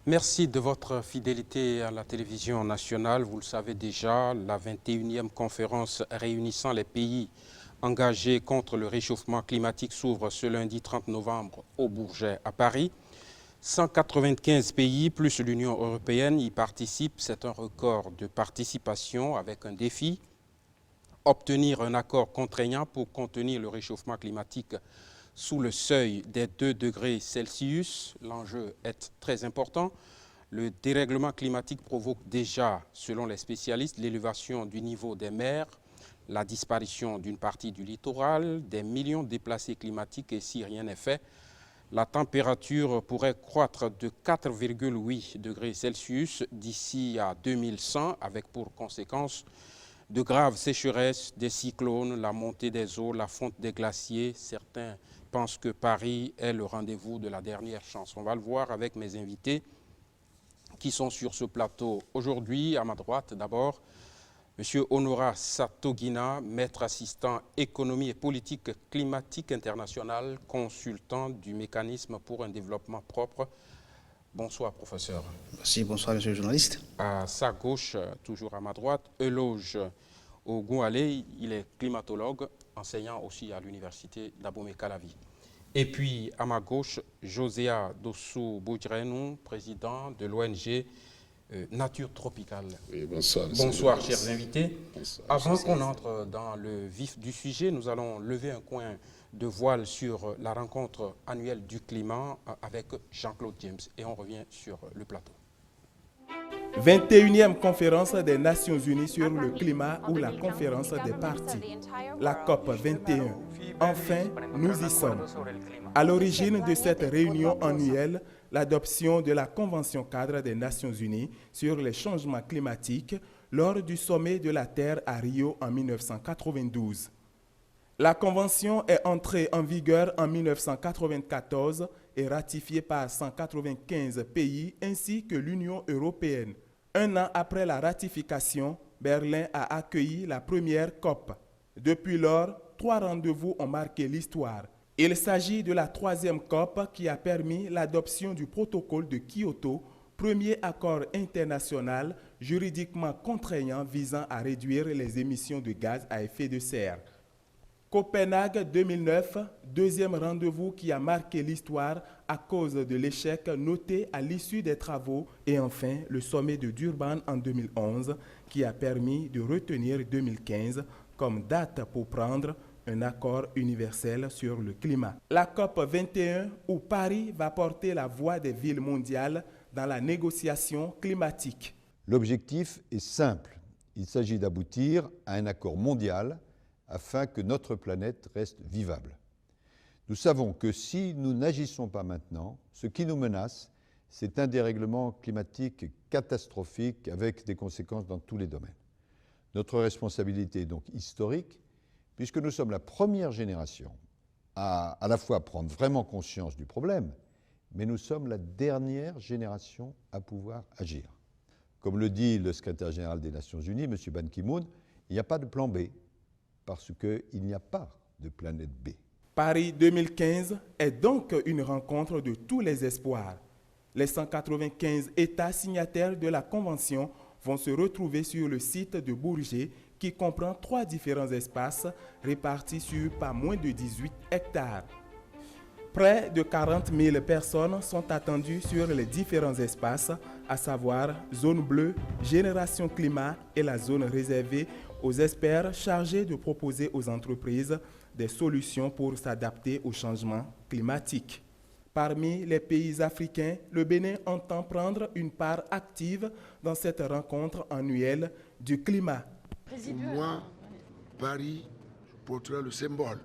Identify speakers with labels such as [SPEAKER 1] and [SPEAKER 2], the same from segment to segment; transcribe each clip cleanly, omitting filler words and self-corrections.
[SPEAKER 1] Merci de votre fidélité à la télévision nationale. Vous le savez déjà, la 21e conférence réunissant les pays engagés contre le réchauffement climatique s'ouvre ce lundi 30 novembre au Bourget à Paris. 195 pays plus l'Union européenne y participent. C'est un record de participation avec un défi. Obtenir un accord contraignant pour contenir le réchauffement climatique sous le seuil des 2 degrés Celsius. L'enjeu est très important. Le dérèglement climatique provoque déjà, selon les spécialistes, l'élévation du niveau des mers, la disparition d'une partie du littoral, des millions de déplacés climatiques et si rien n'est fait, la température pourrait croître de 4,8 degrés Celsius d'ici à 2100 avec pour conséquence de graves sécheresses, des cyclones, la montée des eaux, la fonte des glaciers. Certains pensent que Paris est le rendez-vous de la dernière chance. On va le voir avec mes invités qui sont sur ce plateau aujourd'hui. À ma droite, d'abord, M. Honora Satogina, maître assistant économie et politique climatique internationale, consultant du mécanisme pour un développement propre. Bonsoir, professeur.
[SPEAKER 2] Merci, bonsoir, monsieur le journaliste.
[SPEAKER 1] À sa gauche, toujours à ma droite, Eloge Ogoualé, il est climatologue, enseignant aussi à l'université d'Abomey-Calavi. Et puis, à ma gauche, Joséa Dossou-Boudrenou, président de l'ONG Nature Tropicale.
[SPEAKER 3] Oui, bonsoir.
[SPEAKER 1] Bonsoir, chers invités.
[SPEAKER 3] Bonsoir.
[SPEAKER 1] Avant qu'on entre dans le vif du sujet, nous allons lever un coin de voile sur la rencontre annuelle du climat avec Jean-Claude James. Et on revient sur le plateau.
[SPEAKER 4] 21e conférence des Nations Unies sur le climat ou la conférence des parties, la COP 21. Enfin, nous y sommes. À l'origine de cette réunion annuelle, l'adoption de la Convention cadre des Nations Unies sur les changements climatiques lors du sommet de la Terre à Rio en 1992. La Convention est entrée en vigueur en 1994 et ratifiée par 195 pays ainsi que l'Union européenne. Un an après la ratification, Berlin a accueilli la première COP. Depuis lors, 3 rendez-vous ont marqué l'histoire. Il s'agit de la 3e COP qui a permis l'adoption du protocole de Kyoto, premier accord international juridiquement contraignant visant à réduire les émissions de gaz à effet de serre. Copenhague 2009, 2e rendez-vous qui a marqué l'histoire à cause de l'échec noté à l'issue des travaux. Et enfin, le sommet de Durban en 2011 qui a permis de retenir 2015 comme date pour prendre un accord universel sur le climat. La COP 21 où Paris va porter la voix des villes mondiales dans la négociation climatique.
[SPEAKER 5] L'objectif est simple. Il s'agit d'aboutir à un accord mondial afin que notre planète reste vivable. Nous savons que si nous n'agissons pas maintenant, ce qui nous menace, c'est un dérèglement climatique catastrophique avec des conséquences dans tous les domaines. Notre responsabilité est donc historique, puisque nous sommes la première génération à la fois prendre vraiment conscience du problème, mais nous sommes la dernière génération à pouvoir agir. Comme le dit le secrétaire général des Nations Unies, M. Ban Ki-moon, il n'y a pas de plan B, parce qu'il n'y a pas de planète B.
[SPEAKER 4] Paris 2015 est donc une rencontre de tous les espoirs. Les 195 États signataires de la Convention vont se retrouver sur le site de Bourget qui comprend 3 différents espaces répartis sur pas moins de 18 hectares. Près de 40 000 personnes sont attendues sur les différents espaces, à savoir zone bleue, génération climat et la zone réservée aux experts chargés de proposer aux entreprises des solutions pour s'adapter au changement climatique. Parmi les pays africains, le Bénin entend prendre une part active dans cette rencontre annuelle du climat.
[SPEAKER 3] Pour moi, Paris portera le symbole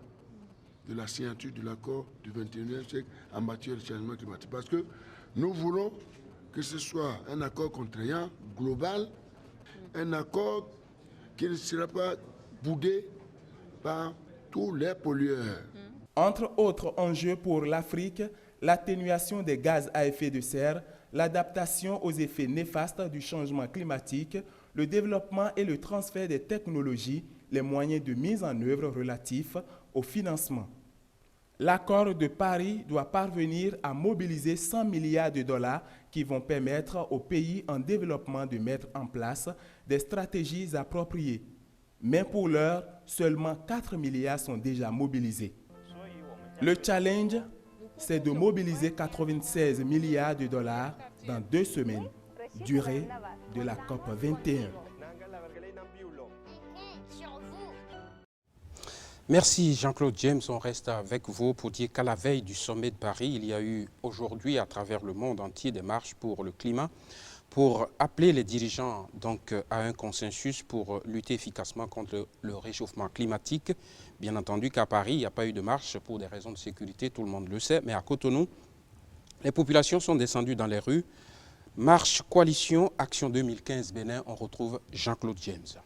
[SPEAKER 3] de la signature de l'accord du 21e siècle en matière de changement climatique. Parce que nous voulons que ce soit un accord contraignant, global, un accord qui ne sera pas boudé par tous les pollueurs.
[SPEAKER 4] Entre autres enjeux pour l'Afrique, l'atténuation des gaz à effet de serre, l'adaptation aux effets néfastes du changement climatique, le développement et le transfert des technologies, les moyens de mise en œuvre relatifs au financement. L'accord de Paris doit parvenir à mobiliser 100 milliards de dollars qui vont permettre aux pays en développement de mettre en place des stratégies appropriées. Mais pour l'heure, seulement 4 milliards sont déjà mobilisés. Le challenge, c'est de mobiliser 96 milliards de dollars dans 2 semaines, durée de la COP 21.
[SPEAKER 1] Merci Jean-Claude James. On reste avec vous pour dire qu'à la veille du sommet de Paris, il y a eu aujourd'hui à travers le monde entier des marches pour le climat, pour appeler les dirigeants donc à un consensus pour lutter efficacement contre le réchauffement climatique. Bien entendu qu'à Paris, il n'y a pas eu de marche pour des raisons de sécurité, tout le monde le sait, mais à Cotonou, les populations sont descendues dans les rues. Marche, coalition, action 2015 Bénin, on retrouve Jean-Claude James.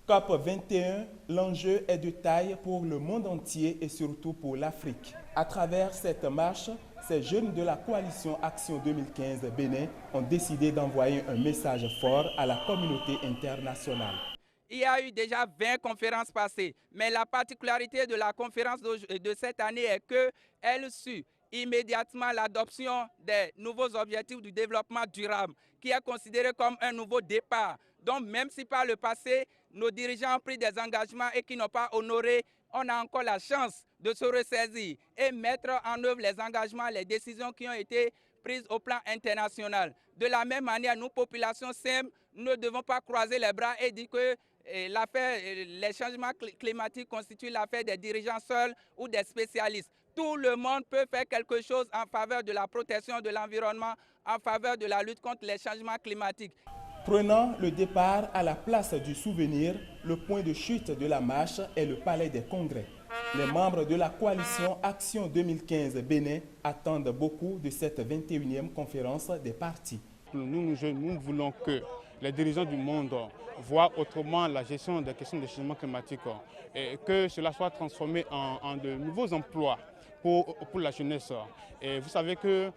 [SPEAKER 4] COP 21, l'enjeu est de taille pour le monde entier et surtout pour l'Afrique. À travers cette marche, ces jeunes de la coalition Action 2015 Bénin ont décidé d'envoyer un message fort à la communauté internationale.
[SPEAKER 6] Il y a eu déjà 20 conférences passées, mais la particularité de la conférence de cette année est qu'elle suit immédiatement l'adoption des nouveaux objectifs du développement durable, qui est considéré comme un nouveau départ. Donc même si par le passé, nos dirigeants ont pris des engagements et qui n'ont pas honoré, on a encore la chance de se ressaisir et mettre en œuvre les engagements, les décisions qui ont été prises au plan international. De la même manière, nous, populations simples, ne devons pas croiser les bras et dire que les changements climatiques constituent l'affaire des dirigeants seuls ou des spécialistes. Tout le monde peut faire quelque chose en faveur de la protection de l'environnement, en faveur de la lutte contre les changements climatiques.
[SPEAKER 4] Prenant le départ à la place du souvenir, le point de chute de la marche est le palais des congrès. Les membres de la coalition Action 2015 Bénin attendent beaucoup de cette 21e conférence des partis.
[SPEAKER 7] Nous voulons que les dirigeants du monde voient autrement la gestion des questions de changement climatique et que cela soit transformé en de nouveaux emplois pour la jeunesse. Et vous savez que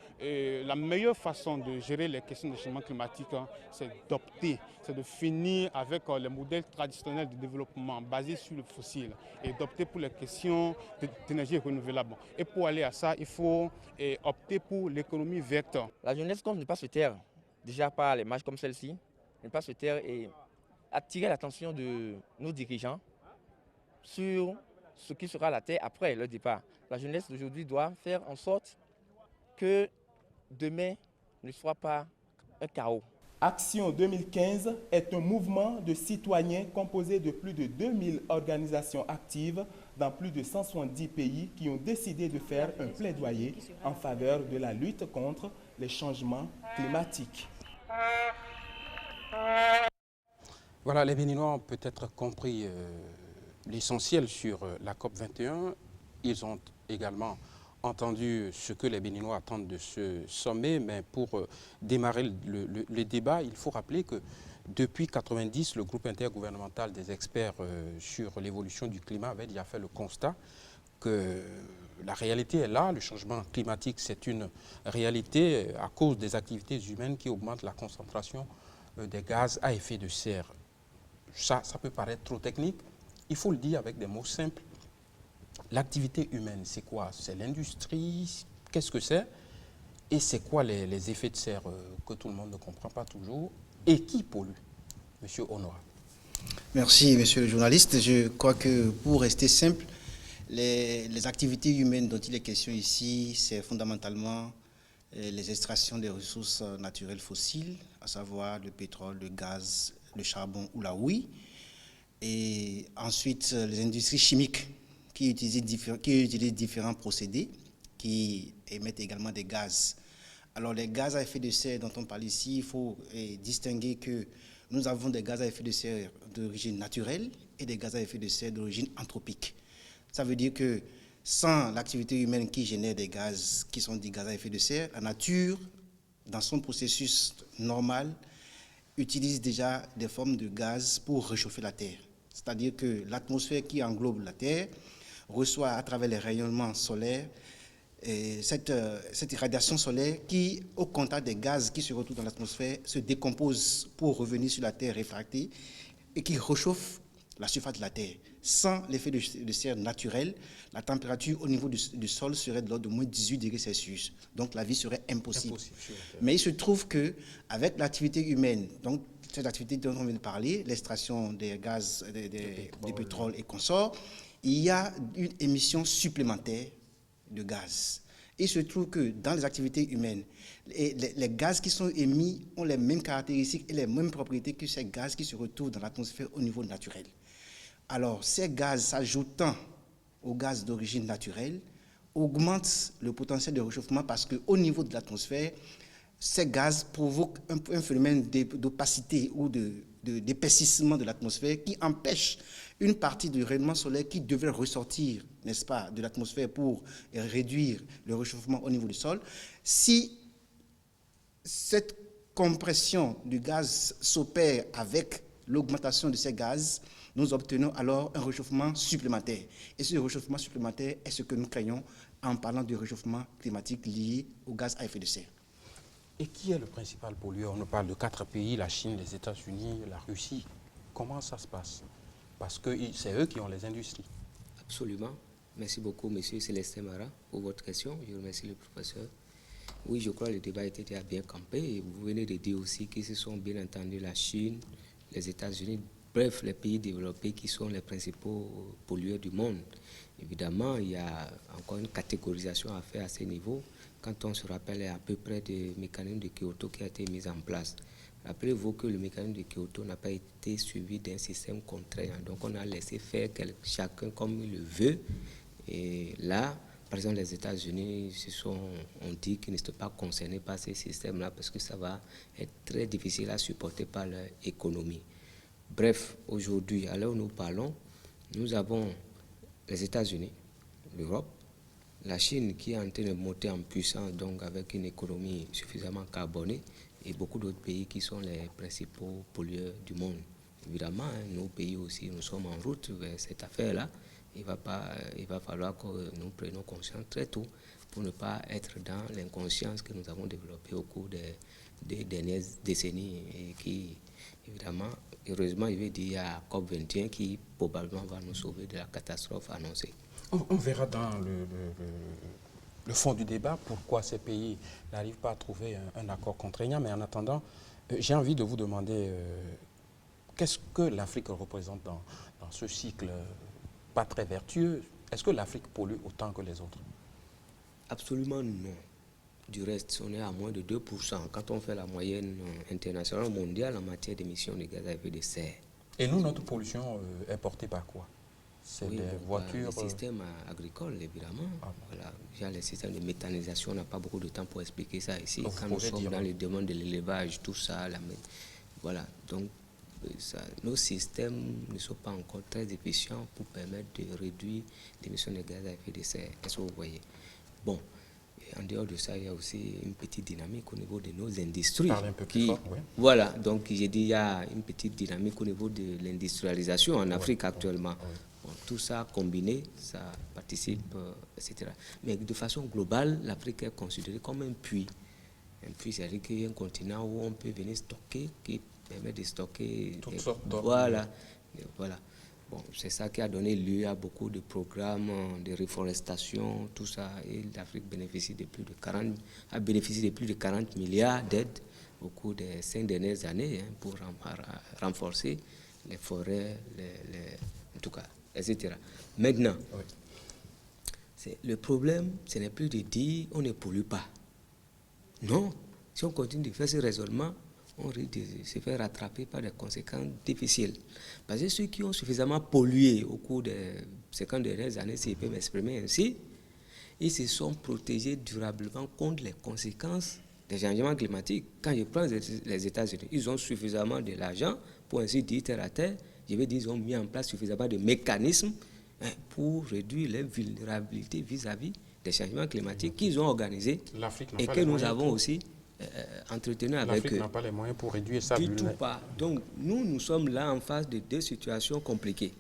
[SPEAKER 7] la meilleure façon de gérer les questions de changement climatique, c'est d'opter, c'est de finir avec les modèles traditionnels de développement basés sur le fossile et d'opter pour les questions d'énergie renouvelable. Et pour aller à ça, il faut opter pour l'économie verte.
[SPEAKER 8] La jeunesse comme ne pas se taire, déjà par les marches comme celle-ci, ne pas se taire et attirer l'attention de nos dirigeants sur ce qui sera la terre après le départ. La jeunesse d'aujourd'hui doit faire en sorte que demain ne soit pas un chaos.
[SPEAKER 4] Action 2015 est un mouvement de citoyens composé de plus de 2000 organisations actives dans plus de 170 pays qui ont décidé de faire un plaidoyer en faveur de la lutte contre les changements climatiques.
[SPEAKER 1] Voilà, les Béninois ont peut-être compris l'essentiel sur la COP 21. Ils ont également entendu ce que les Béninois attendent de ce sommet, mais pour démarrer le débat, il faut rappeler que depuis 1990, le groupe intergouvernemental des experts sur l'évolution du climat avait déjà fait le constat que la réalité est là, le changement climatique c'est une réalité à cause des activités humaines qui augmentent la concentration des gaz à effet de serre. Ça peut paraître trop technique, il faut le dire avec des mots simples. L'activité humaine, c'est quoi? C'est l'industrie, qu'est-ce que c'est? Et c'est quoi les effets de serre que tout le monde ne comprend pas toujours? Et qui pollue? Monsieur Honora.
[SPEAKER 2] Merci, monsieur le journaliste. Je crois que pour rester simple, les activités humaines dont il est question ici, c'est fondamentalement les extractions des ressources naturelles fossiles, à savoir le pétrole, le gaz, le charbon ou la houille. Et ensuite, les industries chimiques qui utilisent différents procédés, qui émettent également des gaz. Alors, les gaz à effet de serre dont on parle ici, il faut distinguer que nous avons des gaz à effet de serre d'origine naturelle et des gaz à effet de serre d'origine anthropique. Ça veut dire que sans l'activité humaine qui génère des gaz qui sont des gaz à effet de serre, la nature, dans son processus normal, utilise déjà des formes de gaz pour réchauffer la Terre. C'est-à-dire que l'atmosphère qui englobe la Terre reçoit à travers les rayonnements solaires cette irradiation solaire qui, au contact des gaz qui se retrouvent dans l'atmosphère, se décompose pour revenir sur la Terre réfractée et qui réchauffe la surface de la Terre. Sans l'effet de serre naturel, la température au niveau du sol serait de l'ordre de moins 18 degrés Celsius. Donc la vie serait impossible. Mais il se trouve qu'avec l'activité humaine, donc cette activité dont on vient de parler, l'extraction des gaz, des pétroles et consorts, il y a une émission supplémentaire de gaz. Il se trouve que dans les activités humaines, les gaz qui sont émis ont les mêmes caractéristiques et les mêmes propriétés que ces gaz qui se retrouvent dans l'atmosphère au niveau naturel. Alors, ces gaz s'ajoutant aux gaz d'origine naturelle augmentent le potentiel de réchauffement parce qu'au niveau de l'atmosphère, ces gaz provoquent un phénomène d'opacité ou d'épaississement de l'atmosphère qui empêche une partie du rayonnement solaire qui devrait ressortir, n'est-ce pas, de l'atmosphère pour réduire le réchauffement au niveau du sol. Si cette compression du gaz s'opère avec l'augmentation de ces gaz, nous obtenons alors un réchauffement supplémentaire. Et ce réchauffement supplémentaire est ce que nous craignons en parlant du réchauffement climatique lié au gaz à effet de serre.
[SPEAKER 1] Et qui est le principal pollueur? On parle de 4 pays, la Chine, les États-Unis, la Russie. Comment ça se passe? Parce que c'est eux qui ont les industries.
[SPEAKER 9] Absolument. Merci beaucoup, monsieur Célestin Marat, pour votre question. Je remercie le professeur. Oui, je crois que le débat était déjà bien campé. Et vous venez de dire aussi que ce sont bien entendu la Chine, les États-Unis, bref, les pays développés qui sont les principaux pollueurs du monde. Évidemment, il y a encore une catégorisation à faire à ce niveau. Quand on se rappelle à peu près du mécanisme de Kyoto qui a été mis en place. Rappelez-vous que le mécanisme de Kyoto n'a pas été suivi d'un système contraignant. Donc on a laissé faire chacun comme il le veut. Et là, par exemple, les États-Unis ont dit qu'ils ne sont pas concernés par ces systèmes-là parce que ça va être très difficile à supporter par leur économie. Bref, aujourd'hui, à l'heure où nous parlons, nous avons les États-Unis, l'Europe, la Chine qui est en train de monter en puissance, donc avec une économie suffisamment carbonée, et beaucoup d'autres pays qui sont les principaux pollueurs du monde. Évidemment, nos pays aussi, nous sommes en route vers cette affaire-là. Il va falloir que nous prenions conscience très tôt pour ne pas être dans l'inconscience que nous avons développée au cours des dernières décennies et qui, évidemment, heureusement, il y a COP21 qui probablement va nous sauver de la catastrophe annoncée.
[SPEAKER 1] On verra dans le fond du débat pourquoi ces pays n'arrivent pas à trouver un accord contraignant. Mais en attendant, j'ai envie de vous demander qu'est-ce que l'Afrique représente dans ce cycle pas très vertueux. Est-ce que l'Afrique pollue autant que les autres?
[SPEAKER 9] Absolument non. Du reste, on est à moins de 2% quand on fait la moyenne internationale mondiale en matière d'émissions de gaz à effet de serre.
[SPEAKER 1] Et nous, notre pollution est portée par quoi? C'est des voitures...
[SPEAKER 9] Le système agricole, évidemment. Voilà. Déjà, le système de méthanisation, on n'a pas beaucoup de temps pour expliquer ça ici.
[SPEAKER 1] Donc,
[SPEAKER 9] quand nous sommes dans les demandes de l'élevage, tout ça, voilà. Donc, nos systèmes ne sont pas encore très efficients pour permettre de réduire l'émission de gaz à effet de serre. Est-ce que vous voyez? Bon, en dehors de ça, il y a aussi une petite dynamique au niveau de nos industries.
[SPEAKER 1] Parlez un peu plus fort, oui.
[SPEAKER 9] Voilà, donc j'ai dit il y a une petite dynamique au niveau de l'industrialisation en Afrique actuellement. Bon, tout ça combiné, ça participe, etc. Mais de façon globale, l'Afrique est considérée comme un puits. Un puits, c'est-à-dire qu'il y a un continent où on peut venir stocker, qui permet de stocker
[SPEAKER 1] toutes sortes d'ordres.
[SPEAKER 9] Voilà. Bon, c'est ça qui a donné lieu à beaucoup de programmes de reforestation, tout ça. Et l'Afrique bénéficie de plus de 40 milliards d'aides au cours des 5 dernières années pour renforcer les forêts, en tout cas, etc. Maintenant, le problème, ce n'est plus de dire on ne pollue pas. Non, si on continue de faire ce raisonnement, on risque de se faire rattraper par des conséquences difficiles. Parce que ceux qui ont suffisamment pollué au cours des 50 dernières années, si je peux m'exprimer ainsi, ils se sont protégés durablement contre les conséquences des changements climatiques. Quand je prends les États-Unis, ils ont suffisamment de l'argent pour ainsi dire terre à terre. Je veux dire, ils ont mis en place suffisamment de mécanismes pour réduire les vulnérabilités vis-à-vis des changements climatiques qu'ils ont organisés et que nous avons aussi entretenu avec eux.
[SPEAKER 1] L'Afrique n'a pas les moyens pour réduire ça.
[SPEAKER 9] Du tout pas. Donc nous sommes là en face de deux situations compliquées.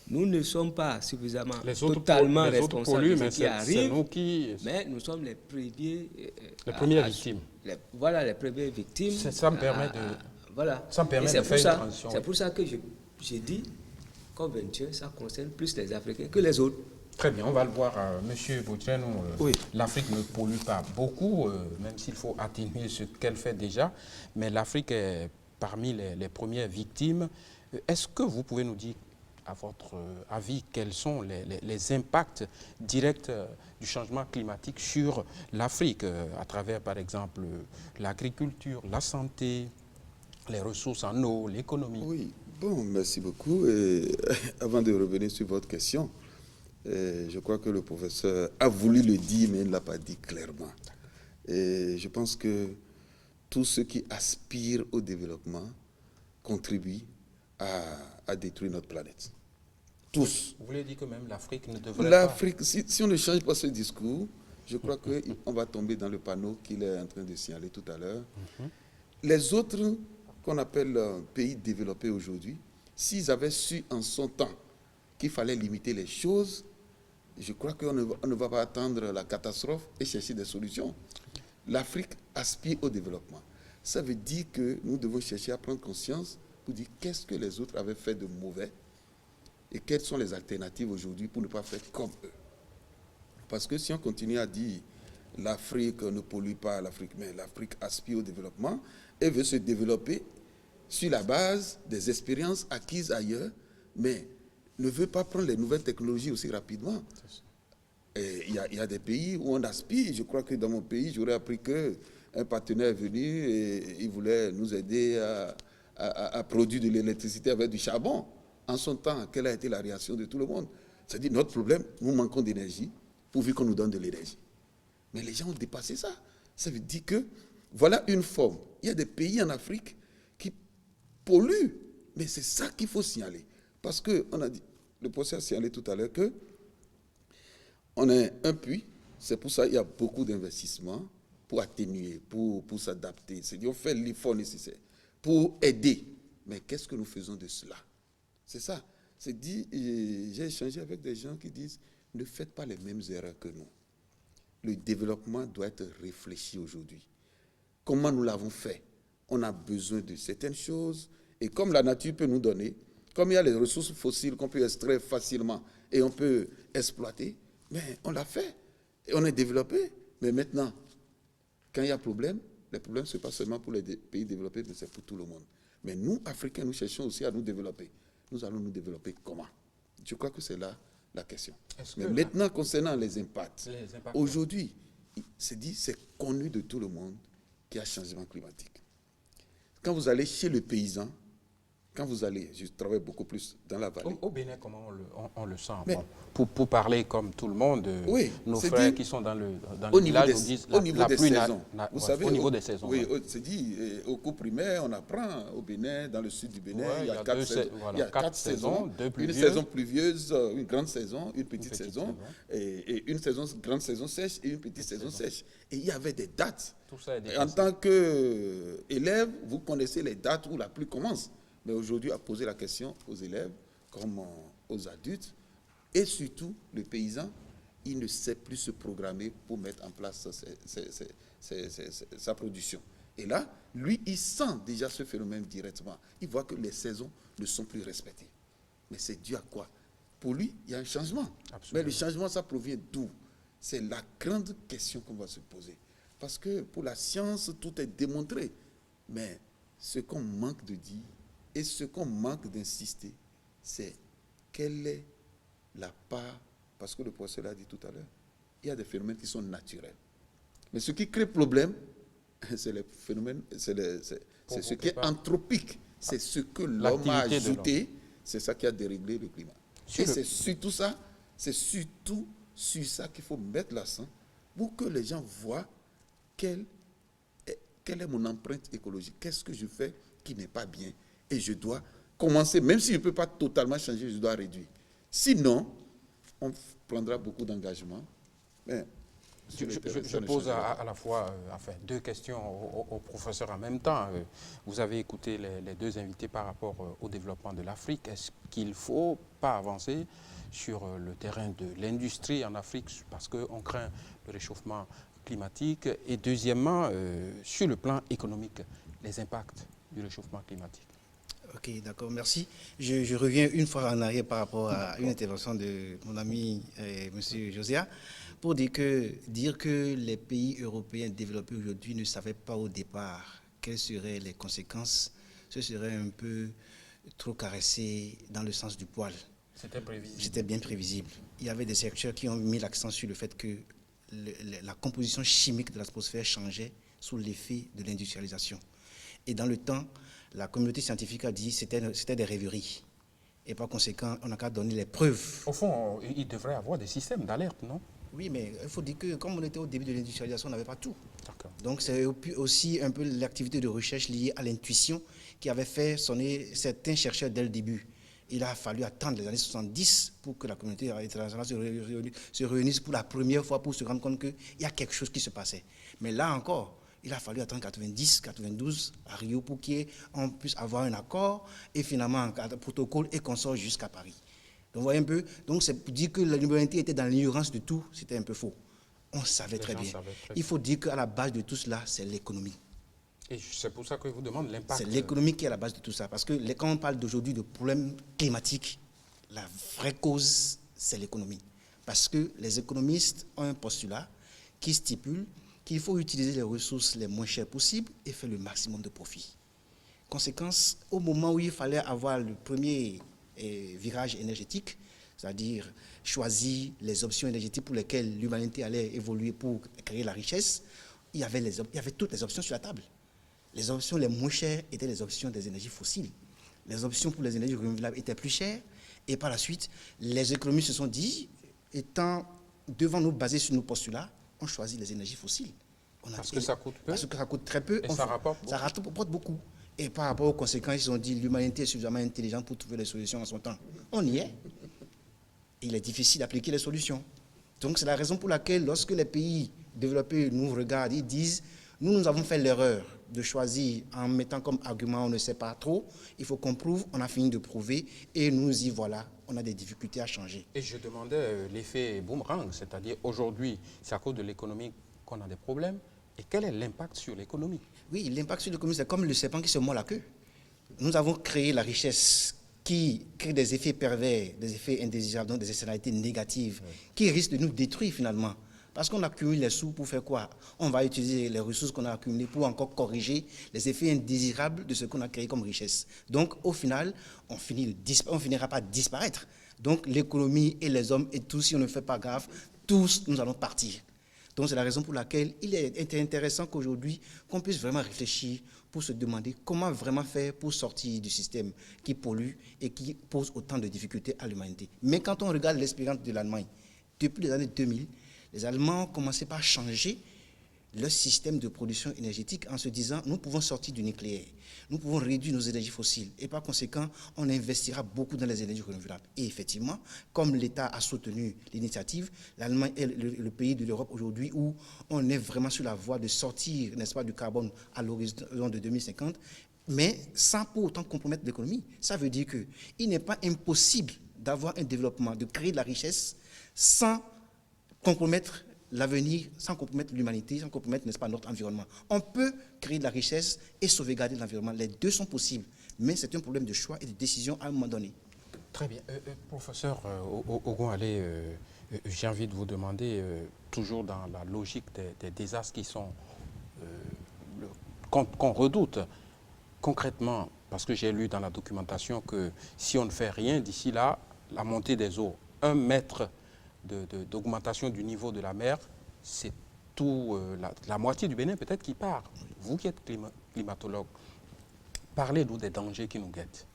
[SPEAKER 9] Nous ne sommes pas suffisamment totalement responsables de ce qui arrive, mais nous sommes les premiers...
[SPEAKER 1] les premières victimes.
[SPEAKER 9] Voilà, les premières victimes.
[SPEAKER 1] Ça me permet de...
[SPEAKER 9] Voilà.
[SPEAKER 1] Ça me permet de faire une transition.
[SPEAKER 9] C'est pour ça que j'ai dit, COP21, ça concerne plus les Africains que les autres.
[SPEAKER 1] Très bien, on va le voir. Monsieur Boudjeno,
[SPEAKER 2] Oui.
[SPEAKER 1] l'Afrique ne pollue pas beaucoup, même s'il faut atténuer ce qu'elle fait déjà, mais l'Afrique est parmi les premières victimes. Est-ce que vous pouvez nous dire, à votre avis, quels sont les impacts directs du changement climatique sur l'Afrique, à travers, par exemple, l'agriculture, la santé, les ressources en eau, l'économie?
[SPEAKER 10] Oui, bon, merci beaucoup. Et avant de revenir sur votre question, je crois que le professeur a voulu le dire, mais il ne l'a pas dit clairement. Et je pense que tous ceux qui aspirent au développement contribuent à détruire notre planète. Tous.
[SPEAKER 1] Vous voulez dire que même l'Afrique ne devrait pas...
[SPEAKER 10] L'Afrique, si on ne change pas ce discours, je crois qu'on va tomber dans le panneau qu'il est en train de signaler tout à l'heure. Les autres qu'on appelle pays développés aujourd'hui, s'ils avaient su en son temps qu'il fallait limiter les choses, je crois qu'on ne va pas attendre la catastrophe et chercher des solutions. L'Afrique aspire au développement. Ça veut dire que nous devons chercher à prendre conscience pour dire qu'est-ce que les autres avaient fait de mauvais et quelles sont les alternatives aujourd'hui pour ne pas faire comme eux. Parce que si on continue à dire l'Afrique ne pollue pas, mais l'Afrique aspire au développement et veut se développer sur la base des expériences acquises ailleurs, mais ne veut pas prendre les nouvelles technologies aussi rapidement. Il y a des pays où on aspire. Je crois que dans mon pays, j'aurais appris qu'un partenaire est venu et il voulait nous aider à produire de l'électricité avec du charbon. En son temps, quelle a été la réaction de tout le monde? C'est-à-dire, notre problème, nous manquons d'énergie pourvu qu'on nous donne de l'énergie. Mais les gens ont dépassé ça. Ça veut dire que, voilà une forme. Il y a des pays en Afrique qui polluent. Mais c'est ça qu'il faut signaler. Parce qu'on a dit, le professeur a signalé tout à l'heure que on est un puits. C'est pour ça qu'il y a beaucoup d'investissements pour atténuer, pour s'adapter. C'est-à-dire, on fait l'effort nécessaire pour aider. Mais qu'est-ce que nous faisons de cela? C'est ça. C'est dit, j'ai échangé avec des gens qui disent, ne faites pas les mêmes erreurs que nous. Le développement doit être réfléchi aujourd'hui. Comment nous l'avons fait? On a besoin de certaines choses. Et comme la nature peut nous donner, comme il y a les ressources fossiles qu'on peut extraire facilement et on peut exploiter, mais on l'a fait. Et on est développé. Mais maintenant, quand il y a problème, les problèmes, ce n'est pas seulement pour les pays développés, mais c'est pour tout le monde. Mais nous, Africains, nous cherchons aussi à nous développer. Nous allons nous développer comment? Je crois que c'est là la question. Mais maintenant, concernant les impacts, aujourd'hui, c'est connu de tout le monde qu'il y a changement climatique. Quand vous allez chez le paysan, quand vous allez, je travaille beaucoup plus dans la vallée.
[SPEAKER 1] Au Bénin, comment on le sent? Bon, pour parler comme tout le monde, oui, nos frères qui sont dans le village nous disent
[SPEAKER 10] au niveau des saisons.
[SPEAKER 1] Vous savez, au niveau des saisons.
[SPEAKER 10] Oui, c'est dit, au cours primaire, on apprend au Bénin, dans le sud du Bénin, il y a 4 saisons. Une saison pluvieuse, une grande saison, une petite saison, et une grande saison sèche et une petite saison sèche. Et il y avait des dates.
[SPEAKER 1] Tout ça est
[SPEAKER 10] en tant qu'élève, vous connaissez les dates où la pluie commence. Mais aujourd'hui, à poser la question aux élèves comme aux adultes, et surtout le paysan, il ne sait plus se programmer pour mettre en place sa production. Et là, lui, il sent déjà ce phénomène directement. Il voit que les saisons ne sont plus respectées. Mais c'est dû à quoi? Pour lui, il y a un changement. Absolument. Mais le changement, ça provient d'où? C'est la grande question qu'on va se poser. Parce que pour la science, tout est démontré. Mais ce qu'on manque de dire, et ce qu'on manque d'insister, c'est quelle est la part, parce que le professeur l'a dit tout à l'heure, il y a des phénomènes qui sont naturels. Mais ce qui crée problème, c'est les phénomènes, c'est ce qui est anthropique, c'est ce que l'homme a ajouté, c'est ça qui a déréglé le climat. Et c'est surtout ça, c'est surtout sur ça qu'il faut mettre l'accent pour que les gens voient quelle est mon empreinte écologique, qu'est-ce que je fais qui n'est pas bien. Et je dois commencer, même si je ne peux pas totalement changer, je dois réduire. Sinon, on prendra beaucoup d'engagements.
[SPEAKER 1] Je pose à la fois deux questions au professeur en même temps. Vous avez écouté les deux invités par rapport au développement de l'Afrique. Est-ce qu'il ne faut pas avancer sur le terrain de l'industrie en Afrique parce qu'on craint le réchauffement climatique? Et deuxièmement, sur le plan économique, les impacts du réchauffement climatique.
[SPEAKER 2] Ok, d'accord, merci. Je reviens une fois en arrière par rapport à une intervention de mon ami M. Josia, pour dire que les pays européens développés aujourd'hui ne savaient pas au départ quelles seraient les conséquences, ce serait un peu trop caressé dans le sens du poil.
[SPEAKER 1] C'était prévisible.
[SPEAKER 2] C'était bien prévisible. Il y avait des chercheurs qui ont mis l'accent sur le fait que la composition chimique de l'atmosphère changeait sous l'effet de l'industrialisation. Et dans le temps, la communauté scientifique a dit que c'était des rêveries. Et par conséquent, on n'a qu'à donner les preuves.
[SPEAKER 1] Au fond, il devrait y avoir des systèmes d'alerte, non?
[SPEAKER 2] Oui, mais il faut dire que comme on était au début de l'industrialisation, on n'avait pas tout.
[SPEAKER 1] Donc
[SPEAKER 2] c'est aussi un peu l'activité de recherche liée à l'intuition qui avait fait sonner certains chercheurs dès le début. Il a fallu attendre les années 70 pour que la communauté internationale se réunisse pour la première fois pour se rendre compte qu'il y a quelque chose qui se passait. Mais là encore, il a fallu attendre 90, 92 à Rio pour qu'on puisse avoir un accord et finalement un protocole et qu'on sorte jusqu'à Paris. Donc, vous voyez un peu, donc c'est pour dire que l'humanité était dans l'ignorance de tout, c'était un peu faux. On savait très bien. Il faut dire qu'à la base de tout cela, c'est l'économie.
[SPEAKER 1] Et c'est pour ça que je vous demande l'impact.
[SPEAKER 2] C'est l'économie qui est à la base de tout ça. Parce que quand on parle d'aujourd'hui de problèmes climatiques, la vraie cause, c'est l'économie. Parce que les économistes ont un postulat qui stipule qu'il faut utiliser les ressources les moins chères possibles et faire le maximum de profit. Conséquence, au moment où il fallait avoir le premier virage énergétique, c'est-à-dire choisir les options énergétiques pour lesquelles l'humanité allait évoluer pour créer la richesse, il y avait toutes les options sur la table. Les options les moins chères étaient les options des énergies fossiles. Les options pour les énergies renouvelables étaient plus chères. Et par la suite, les économistes se sont dit, étant devant nous basés sur nos postulats, on choisit les énergies fossiles.
[SPEAKER 1] Parce que ça coûte peu.
[SPEAKER 2] Parce que ça coûte très peu.
[SPEAKER 1] Et ça rapporte beaucoup.
[SPEAKER 2] Ça rapporte beaucoup. Et par rapport aux conséquences, ils ont dit l'humanité est suffisamment intelligente pour trouver les solutions en son temps. On y est. Il est difficile d'appliquer les solutions. Donc c'est la raison pour laquelle, lorsque les pays développés nous regardent, ils disent nous avons fait l'erreur de choisir en mettant comme argument on ne sait pas trop, il faut qu'on prouve, on a fini de prouver et nous y voilà, on a des difficultés à changer.
[SPEAKER 1] Et je demandais l'effet boomerang, c'est-à-dire aujourd'hui, c'est à cause de l'économie qu'on a des problèmes. Et quel est l'impact sur l'économie?
[SPEAKER 2] Oui, l'impact sur l'économie, c'est comme le serpent qui se mord la queue. Nous avons créé la richesse qui crée des effets pervers, des effets indésirables, donc des externalités négatives, qui risquent de nous détruire finalement. Parce qu'on accumule les sous pour faire quoi? On va utiliser les ressources qu'on a accumulées pour encore corriger les effets indésirables de ce qu'on a créé comme richesse. Donc, au final, on finira par disparaître. Donc, l'économie et les hommes, et tous, si on ne fait pas gaffe, tous, nous allons partir. Donc, c'est la raison pour laquelle il est intéressant qu'aujourd'hui, qu'on puisse vraiment réfléchir pour se demander comment vraiment faire pour sortir du système qui pollue et qui pose autant de difficultés à l'humanité. Mais quand on regarde l'expérience de l'Allemagne, depuis les années 2000, les Allemands ont commencé par changer leur système de production énergétique en se disant nous pouvons sortir du nucléaire, nous pouvons réduire nos énergies fossiles et par conséquent on investira beaucoup dans les énergies renouvelables. Et effectivement, comme l'État a soutenu l'initiative, l'Allemagne est le pays de l'Europe aujourd'hui où on est vraiment sur la voie de sortir, n'est-ce pas, du carbone à l'horizon de 2050, mais sans pour autant compromettre l'économie. Ça veut dire qu'il n'est pas impossible d'avoir un développement, de créer de la richesse sans compromettre l'avenir, sans compromettre l'humanité, sans compromettre, n'est-ce pas, notre environnement. On peut créer de la richesse et sauvegarder l'environnement. Les deux sont possibles, mais c'est un problème de choix et de décision à un moment donné.
[SPEAKER 1] Très bien. Professeur Ogunale, j'ai envie de vous demander, toujours dans la logique des désastres qui sont qu'on redoute, concrètement, parce que j'ai lu dans la documentation que si on ne fait rien d'ici là, la montée des eaux, 1 mètre d'augmentation du niveau de la mer, c'est tout, la moitié du Bénin peut-être qui part. Vous qui êtes climatologue, parlez-nous des dangers qui nous guettent.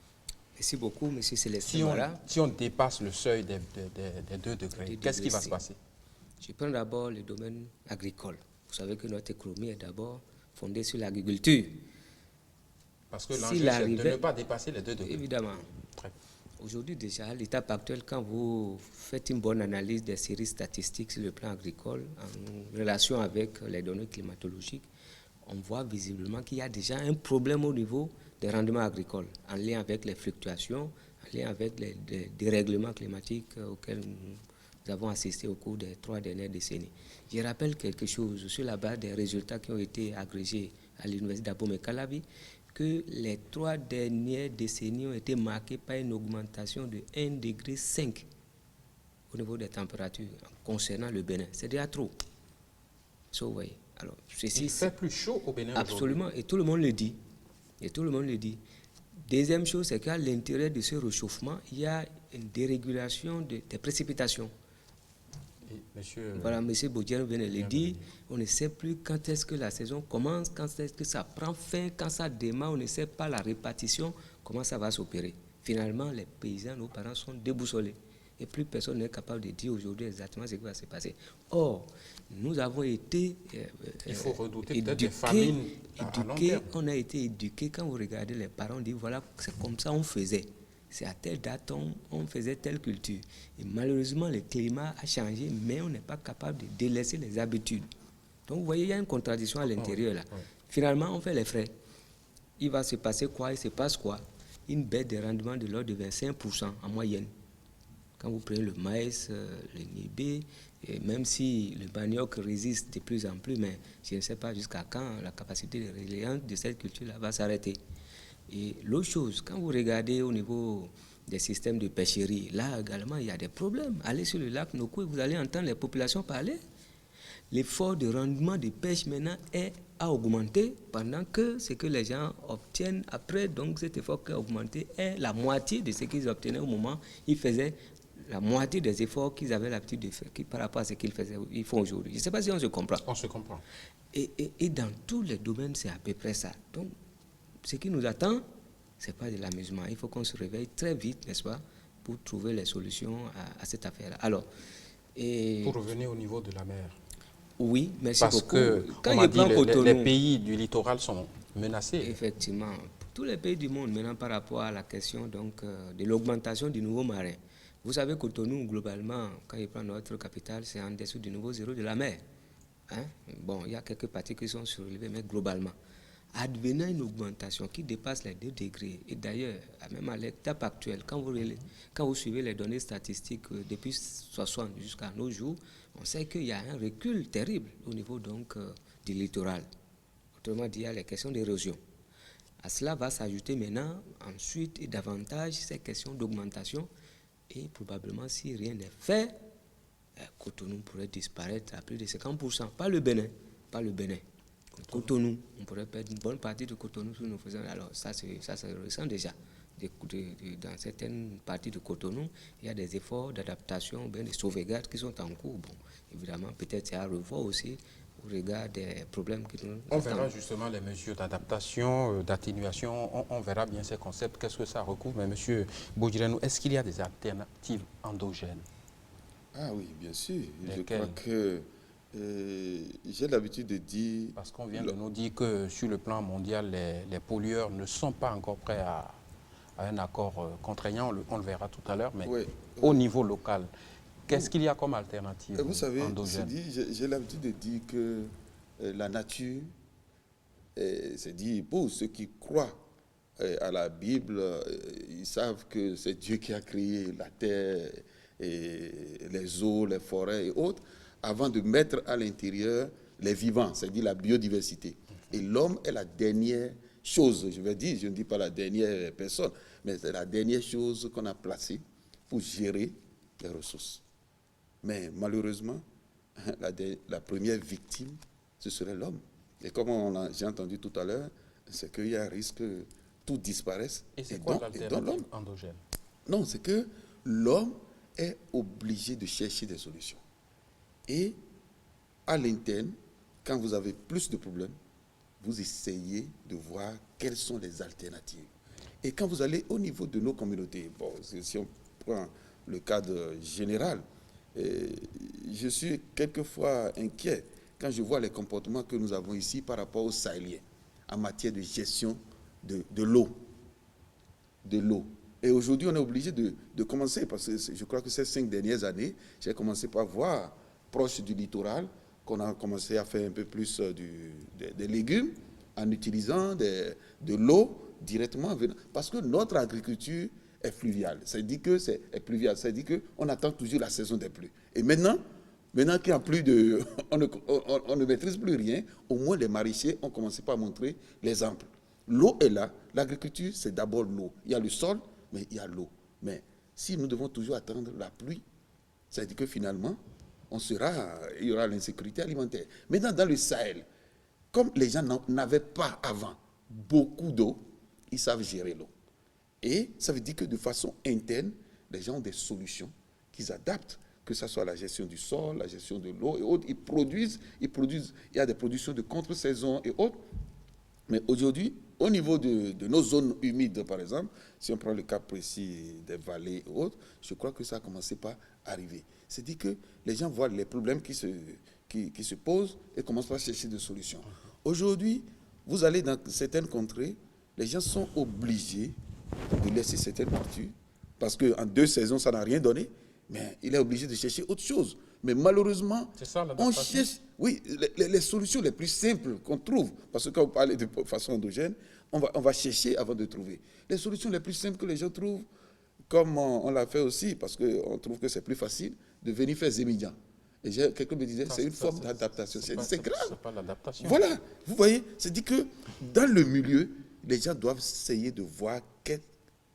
[SPEAKER 9] Merci beaucoup, M. Célestin.
[SPEAKER 1] Si on dépasse le seuil des 2 degrés, qu'est-ce qui va se passer?
[SPEAKER 9] Je prends d'abord le domaine agricole. Vous savez que notre économie est d'abord fondée sur l'agriculture.
[SPEAKER 1] Parce que l'enjeu, c'est de ne pas dépasser les 2 degrés.
[SPEAKER 9] Évidemment. Aujourd'hui, déjà, à l'étape actuelle, quand vous faites une bonne analyse des séries statistiques sur le plan agricole, en relation avec les données climatologiques, on voit visiblement qu'il y a déjà un problème au niveau des rendements agricoles, en lien avec les fluctuations, en lien avec les dérèglements climatiques auxquels nous avons assisté au cours des 3 dernières décennies. Je rappelle quelque chose sur la base des résultats qui ont été agrégés à l'université d'Abomey-Calavi, que les 3 dernières décennies ont été marquées par une augmentation de 1,5 degré au niveau des températures concernant le Bénin. C'est déjà trop. So, oui. Alors,
[SPEAKER 1] Il fait plus chaud au Bénin.
[SPEAKER 9] Absolument, et tout le monde le dit. Et tout le monde le dit. Deuxième chose, c'est qu'à l'intérieur de ce réchauffement, il y a une dérégulation des précipitations. Voilà, M. Bodian vient de le dire, on ne sait plus quand est-ce que la saison commence, quand est-ce que ça prend fin, quand ça démarre, on ne sait pas la répartition, comment ça va s'opérer. Finalement, les paysans, nos parents sont déboussolés. Et plus personne n'est capable de dire aujourd'hui exactement ce qui va se passer. Or, nous avons été
[SPEAKER 1] il faut redouter peut-être des famines à long terme.
[SPEAKER 9] On a été éduqués, quand vous regardez les parents, on dit voilà, c'est comme ça on faisait. C'est à telle date on faisait telle culture. Et malheureusement, le climat a changé, mais on n'est pas capable de délaisser les habitudes. Donc vous voyez, il y a une contradiction à l'intérieur là. Finalement, on fait les frais. Il va se passer quoi? Il se passe quoi? Une baisse de rendement de l'ordre de 25% en moyenne. Quand vous prenez le maïs, le nibé, et même si le manioc résiste de plus en plus, mais je ne sais pas jusqu'à quand la capacité de résilience de cette culture-là va s'arrêter. Et l'autre chose, quand vous regardez au niveau des systèmes de pêcherie, là également, il y a des problèmes. Allez sur le lac Noko et vous allez entendre les populations parler. L'effort de rendement de pêche maintenant a augmenté pendant que ce que les gens obtiennent après, donc cet effort qui a augmenté est la moitié de ce qu'ils obtenaient au moment où ils faisaient la moitié des efforts qu'ils avaient l'habitude de faire par rapport à ce qu'ils font aujourd'hui. Je ne sais pas si on se comprend.
[SPEAKER 1] On se comprend.
[SPEAKER 9] Et dans tous les domaines, c'est à peu près ça. Donc, ce qui nous attend, ce n'est pas de l'amusement. Il faut qu'on se réveille très vite, n'est-ce pas, pour trouver les solutions à cette affaire-là. Alors,
[SPEAKER 1] pour revenir au niveau de la mer.
[SPEAKER 9] Oui, merci
[SPEAKER 1] parce
[SPEAKER 9] beaucoup.
[SPEAKER 1] Que,
[SPEAKER 9] quand
[SPEAKER 1] on a dit, les pays du littoral sont menacés.
[SPEAKER 9] Effectivement. Tous les pays du monde, maintenant, par rapport à la question donc, de l'augmentation du niveau marin. Vous savez, Cotonou, globalement, quand il prend notre capitale, c'est en dessous du niveau zéro de la mer. Hein? Bon, il y a quelques parties qui sont surélevées, mais globalement. Advenant une augmentation qui dépasse les 2 degrés, et d'ailleurs, même à l'étape actuelle, quand vous suivez les données statistiques depuis 60 jusqu'à nos jours, on sait qu'il y a un recul terrible au niveau donc, du littoral. Autrement dit, il y a les questions d'érosion. À cela va s'ajouter maintenant, ensuite et davantage, ces questions d'augmentation. Et probablement, si rien n'est fait, Cotonou pourrait disparaître à plus de 50%. Pas le Bénin, pas le Bénin. Cotonou, on pourrait perdre une bonne partie de Cotonou si nous faisons. Alors ça se ressent déjà. Dans certaines parties de Cotonou, il y a des efforts d'adaptation, bien des sauvegardes qui sont en cours. Bon, évidemment, peut-être c'est à revoir aussi au regard des problèmes que nous
[SPEAKER 1] On verra justement les mesures d'adaptation, d'atténuation, on verra bien ces concepts, qu'est-ce que ça recouvre. Mais M. Bodian, est-ce qu'il y a des alternatives endogènes?
[SPEAKER 10] Ah oui, bien sûr. Je crois que j'ai l'habitude de dire...
[SPEAKER 1] Parce qu'on vient de nous dire que sur le plan mondial, les pollueurs ne sont pas encore prêts à un accord contraignant, on le verra tout à l'heure, mais au niveau local, qu'est-ce qu'il y a comme alternative endogène?
[SPEAKER 10] Vous savez, j'ai l'habitude de dire que la nature, c'est dit, pour ceux qui croient à la Bible, ils savent que c'est Dieu qui a créé la terre, et les eaux, les forêts et autres, avant de mettre à l'intérieur les vivants, c'est-à-dire la biodiversité. Et l'homme est la dernière chose, je vais dire, je ne dis pas la dernière personne, mais c'est la dernière chose qu'on a placée pour gérer les ressources. Mais malheureusement, la première victime, ce serait l'homme. Et comme j'ai entendu tout à l'heure, c'est qu'il y a un risque que tout disparaisse.
[SPEAKER 1] Et c'est quoi l'alternative endogène?
[SPEAKER 10] Non, c'est que l'homme est obligé de chercher des solutions. Et à l'interne, quand vous avez plus de problèmes, vous essayez de voir quelles sont les alternatives. Et quand vous allez au niveau de nos communautés, bon, si on prend le cadre général, je suis quelquefois inquiet quand je vois les comportements que nous avons ici par rapport aux Sahéliens en matière de gestion de l'eau. Et aujourd'hui, on est obligé de commencer, parce que je crois que ces 5 dernières années, j'ai commencé par voir, proche du littoral, qu'on a commencé à faire un peu plus des légumes en utilisant de l'eau directement. Parce que notre agriculture est fluviale. Ça dit que c'est pluvial. Ça dit qu'on attend toujours la saison des pluies. Et maintenant qu'il n'y a plus on ne maîtrise plus rien, au moins les maraîchers ont commencé par montrer l'exemple. L'eau est là. L'agriculture, c'est d'abord l'eau. Il y a le sol, mais il y a l'eau. Mais si nous devons toujours attendre la pluie, ça veut dire que finalement, il y aura l'insécurité alimentaire. Maintenant, dans le Sahel, comme les gens n'avaient pas avant beaucoup d'eau, ils savent gérer l'eau. Et ça veut dire que de façon interne, les gens ont des solutions qu'ils adaptent, que ce soit la gestion du sol, la gestion de l'eau et autres. Ils produisent, il y a des productions de contre-saison et autres. Mais aujourd'hui, au niveau de nos zones humides, par exemple, si on prend le cas précis des vallées et autres, je crois que ça a commencé par arriver. C'est-à-dire que les gens voient les problèmes qui se posent et commencent par chercher des solutions. Aujourd'hui, vous allez dans certaines contrées, les gens sont obligés de laisser certaines cultures, parce qu'en 2 saisons, ça n'a rien donné, mais il est obligé de chercher autre chose. Mais malheureusement, on cherche les solutions les plus simples qu'on trouve, parce que quand vous parlez de façon endogène, on va chercher avant de trouver. Les solutions les plus simples que les gens trouvent, comme on l'a fait aussi, parce qu'on trouve que c'est plus facile, de venir faire Zémidjan. Et quelqu'un me disait, c'est une forme d'adaptation. C'est grave.
[SPEAKER 1] C'est pas l'adaptation.
[SPEAKER 10] Voilà, vous voyez, c'est dit que dans le milieu, les gens doivent essayer de voir qu'est-ce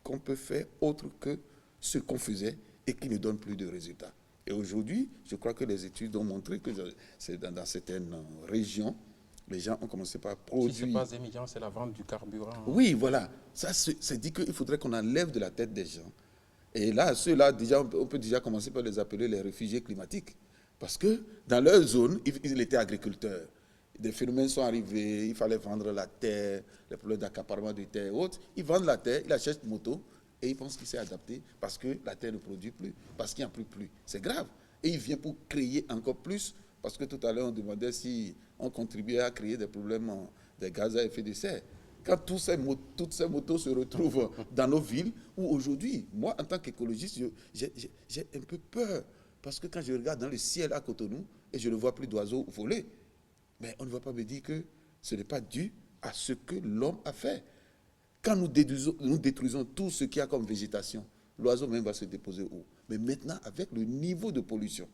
[SPEAKER 10] qu'on peut faire autre que ce qu'on faisait et qui ne donne plus de résultats. Et aujourd'hui, je crois que les études ont montré que c'est dans certaines régions, les gens ont commencé par produire.
[SPEAKER 1] Si ce n'est pas Zémidjan, c'est la vente du carburant.
[SPEAKER 10] Oui, voilà. Ça, c'est dit qu'il faudrait qu'on enlève de la tête des gens. Et là, ceux-là, déjà, on peut déjà commencer par les appeler les réfugiés climatiques. Parce que dans leur zone, ils étaient agriculteurs. Des phénomènes sont arrivés, il fallait vendre la terre, les problèmes d'accaparement de terre et autres. Ils vendent la terre, ils achètent une moto et ils pensent qu'il s'est adapté parce que la terre ne produit plus, parce qu'il n'y a plus de pluie. C'est grave. Et il vient pour créer encore plus, parce que tout à l'heure on demandait si on contribuait à créer des problèmes des gaz à effet de serre. Quand toutes ces motos se retrouvent dans nos villes, où aujourd'hui, moi en tant qu'écologiste, j'ai un peu peur. Parce que quand je regarde dans le ciel à Cotonou et je ne vois plus d'oiseaux voler, mais on ne va pas me dire que ce n'est pas dû à ce que l'homme a fait. Quand nous détruisons tout ce qu'il y a comme végétation, l'oiseau même va se déposer où? Mais maintenant, avec le niveau de pollution,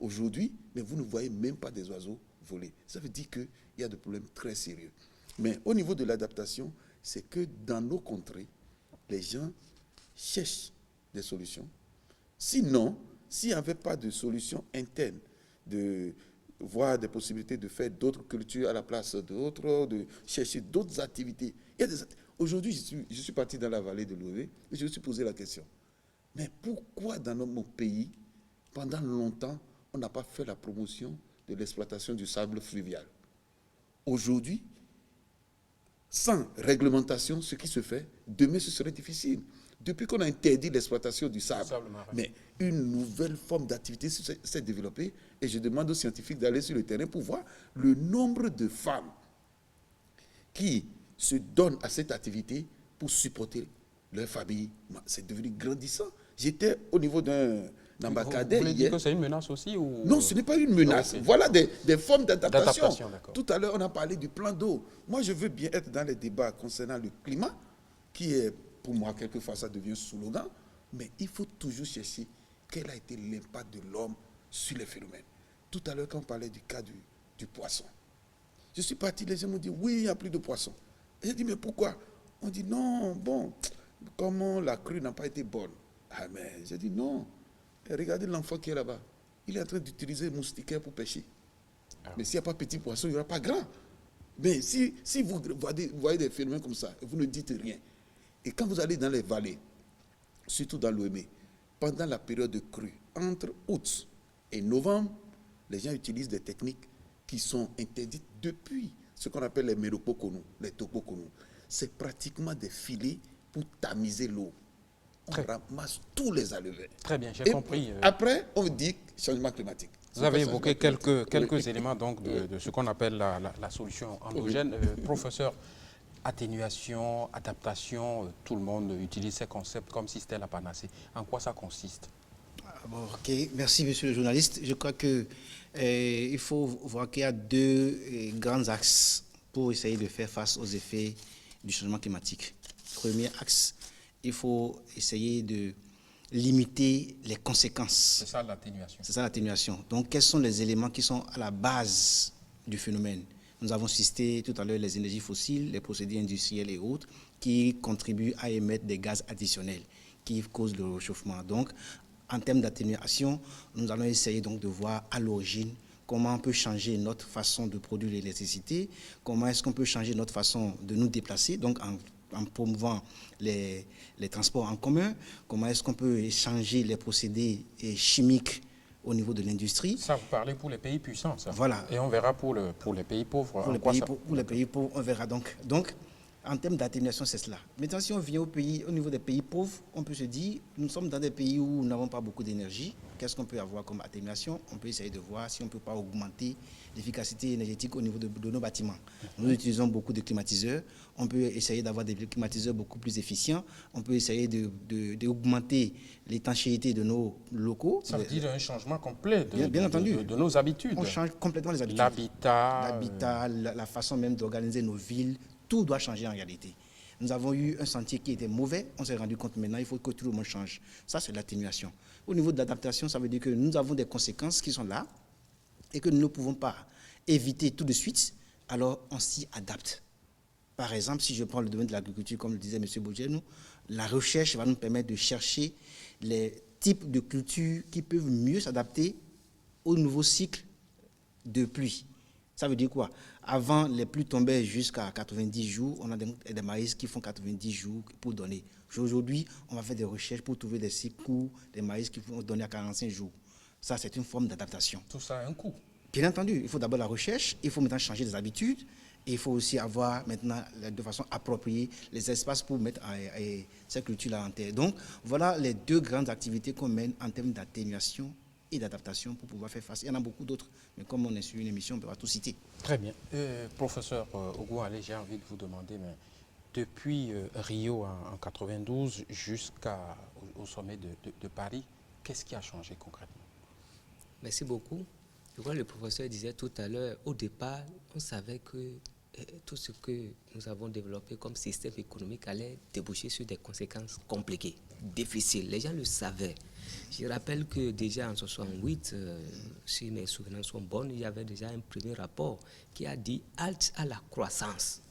[SPEAKER 10] aujourd'hui, mais vous ne voyez même pas des oiseaux voler. Ça veut dire qu'il y a des problèmes très sérieux. Mais au niveau de l'adaptation, c'est que dans nos contrées, les gens cherchent des solutions. Sinon, s'il n'y avait pas de solution interne, de voir des possibilités de faire d'autres cultures à la place d'autres, de chercher d'autres activités. Aujourd'hui, je suis parti dans la vallée de l'Oué et je me suis posé la question. Mais pourquoi dans mon pays, pendant longtemps, on n'a pas fait la promotion de l'exploitation du sable fluvial? Aujourd'hui, sans réglementation, ce qui se fait, demain ce serait difficile. Depuis qu'on a interdit l'exploitation du sable, mais une nouvelle forme d'activité s'est développée et je demande aux scientifiques d'aller sur le terrain pour voir le nombre de femmes qui se donnent à cette activité pour supporter leur famille. C'est devenu grandissant. J'étais au niveau d'un embarcadère.
[SPEAKER 1] Vous voulez dire que c'est une menace aussi ou...
[SPEAKER 10] Non, ce n'est pas une menace. Okay. Voilà des formes d'adaptation. Tout à l'heure, on a parlé du plan d'eau. Moi, je veux bien être dans les débats concernant le climat, qui est, pour moi, quelquefois, ça devient slogan, mais il faut toujours chercher quel a été l'impact de l'homme sur les phénomènes. Tout à l'heure, quand on parlait du cas du poisson, je suis parti, les gens m'ont dit, oui, il n'y a plus de poisson. Et j'ai dit, mais pourquoi? On dit, non, bon, comment la crue n'a pas été bonne? Ah, mais j'ai dit, non. Et regardez l'enfant qui est là-bas. Il est en train d'utiliser le moustiquaire pour pêcher. Mais s'il n'y a pas petit poisson, il n'y aura pas grand. Mais si vous voyez des phénomènes comme ça, vous ne dites rien. Et quand vous allez dans les vallées, surtout dans l'Ouémé, pendant la période de crue, entre août et novembre, les gens utilisent des techniques qui sont interdites depuis ce qu'on appelle les méropokonou, les topokonou. C'est pratiquement des filets pour tamiser l'eau. On ramasse tous les alevins.
[SPEAKER 1] Très bien, j'ai compris.
[SPEAKER 10] Après, on dit changement climatique.
[SPEAKER 1] Vous avez évoqué quelques éléments donc, de ce qu'on appelle la solution endogène. Professeur, atténuation, adaptation, tout le monde utilise ces concepts comme si c'était la panacée. En quoi ça consiste?
[SPEAKER 2] Ok, merci monsieur le journaliste. Je crois qu'il faut voir qu'il y a deux grands axes pour essayer de faire face aux effets du changement climatique. Premier axe, il faut essayer de limiter les conséquences.
[SPEAKER 1] C'est ça l'atténuation.
[SPEAKER 2] C'est ça l'atténuation. Donc, quels sont les éléments qui sont à la base du phénomène? Nous avons cité tout à l'heure les énergies fossiles, les procédés industriels et autres qui contribuent à émettre des gaz additionnels qui causent le réchauffement. Donc, en termes d'atténuation, nous allons essayer donc de voir à l'origine comment on peut changer notre façon de produire l'électricité, comment est-ce qu'on peut changer notre façon de nous déplacer, donc en promouvant les transports en commun, comment est-ce qu'on peut changer les procédés chimiques au niveau de l'industrie.
[SPEAKER 1] Ça, vous parlez pour les pays puissants, ça.
[SPEAKER 2] Voilà.
[SPEAKER 1] Et on verra pour les pays pauvres.
[SPEAKER 2] Pour les pays pauvres, on verra donc. Donc, en termes d'atténuation, c'est cela. Maintenant, si on vient au niveau des pays pauvres, on peut se dire, nous sommes dans des pays où nous n'avons pas beaucoup d'énergie. Qu'est-ce qu'on peut avoir comme atténuation? On peut essayer de voir si on ne peut pas augmenter l'efficacité énergétique au niveau de nos bâtiments. Nous utilisons beaucoup de climatiseurs. On peut essayer d'avoir des climatiseurs beaucoup plus efficients. On peut essayer d'augmenter l'étanchéité de nos locaux.
[SPEAKER 1] Ça veut dire un changement complet de nos habitudes.
[SPEAKER 2] On change complètement les habitudes.
[SPEAKER 1] L'habitat,
[SPEAKER 2] la façon même d'organiser nos villes. Tout doit changer en réalité. Nous avons eu un sentier qui était mauvais, on s'est rendu compte maintenant, il faut que tout le monde change. Ça, c'est l'atténuation. Au niveau de l'adaptation, ça veut dire que nous avons des conséquences qui sont là et que nous ne pouvons pas éviter tout de suite, alors on s'y adapte. Par exemple, si je prends le domaine de l'agriculture, comme le disait M. Bourgenou, la recherche va nous permettre de chercher les types de cultures qui peuvent mieux s'adapter au nouveau cycle de pluie. Ça veut dire quoi? Avant, les pluies tombaient jusqu'à 90 jours. On a des maïs qui font 90 jours pour donner. Aujourd'hui, on va faire des recherches pour trouver des cycles courts, des maïs qui vont donner à 45 jours. Ça, c'est une forme d'adaptation.
[SPEAKER 1] Tout ça a un coût.
[SPEAKER 2] Bien entendu, il faut d'abord la recherche, il faut maintenant changer des habitudes, et il faut aussi avoir maintenant, de façon appropriée, les espaces pour mettre ces cultures-là en terre. Donc, voilà les deux grandes activités qu'on mène en termes d'atténuation et d'adaptation pour pouvoir faire face. Il y en a beaucoup d'autres, mais comme on est sur une émission, on ne peut pas tout citer.
[SPEAKER 1] Très bien. Professeur Ogouale, j'ai envie de vous demander, mais depuis Rio en 92 jusqu'au sommet de Paris, qu'est-ce qui a changé concrètement?
[SPEAKER 9] Merci beaucoup. Je crois que le professeur disait tout à l'heure, au départ, on savait que tout ce que nous avons développé comme système économique allait déboucher sur des conséquences compliquées, difficiles. Les gens le savaient. Je rappelle que déjà en 68, si mes souvenirs sont bons, il y avait déjà un premier rapport qui a dit « halte à la croissance »,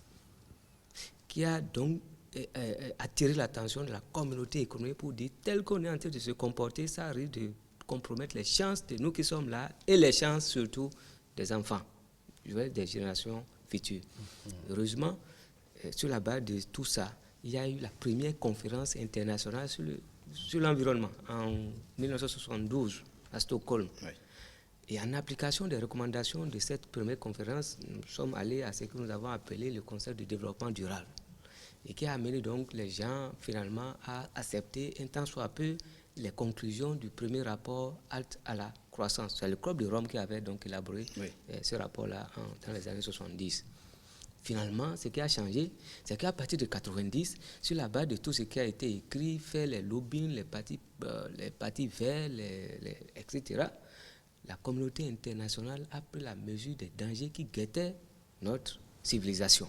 [SPEAKER 9] qui a donc attiré l'attention de la communauté économique pour dire tel qu'on est en train de se comporter, ça arrive de compromettre les chances de nous qui sommes là et les chances surtout des enfants, des générations futures. Heureusement, sur la base de tout ça, il y a eu la première conférence internationale sur l'environnement en 1972 à Stockholm. Oui. Et en application des recommandations de cette première conférence, nous sommes allés à ce que nous avons appelé le concept de développement durable et qui a amené donc les gens finalement à accepter un tant soit peu les conclusions du premier rapport halte à la croissance. C'est le club de Rome qui avait donc élaboré ce rapport-là dans les années 70. Finalement, ce qui a changé, c'est qu'à partir de 90, sur la base de tout ce qui a été écrit, fait les lobbying, les partis verts, etc., la communauté internationale a pris la mesure des dangers qui guettaient notre civilisation.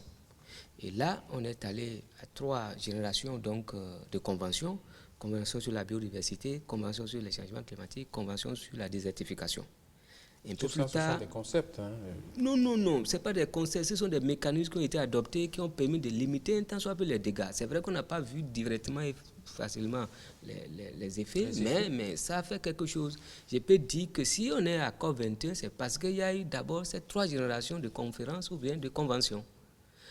[SPEAKER 9] Et là, on est allé à 3 générations donc, de conventions. Convention sur la biodiversité, convention sur les changements climatiques, convention sur la désertification. Un peu plus tard,
[SPEAKER 1] ce sont des concepts. Hein.
[SPEAKER 9] Non, ce n'est pas des concepts, ce sont des mécanismes qui ont été adoptés, qui ont permis de limiter un tant soit peu les dégâts. C'est vrai qu'on n'a pas vu directement et facilement les effets, mais ça a fait quelque chose. Je peux dire que si on est à COP21, c'est parce qu'il y a eu d'abord ces 3 générations de conférences ou bien de conventions.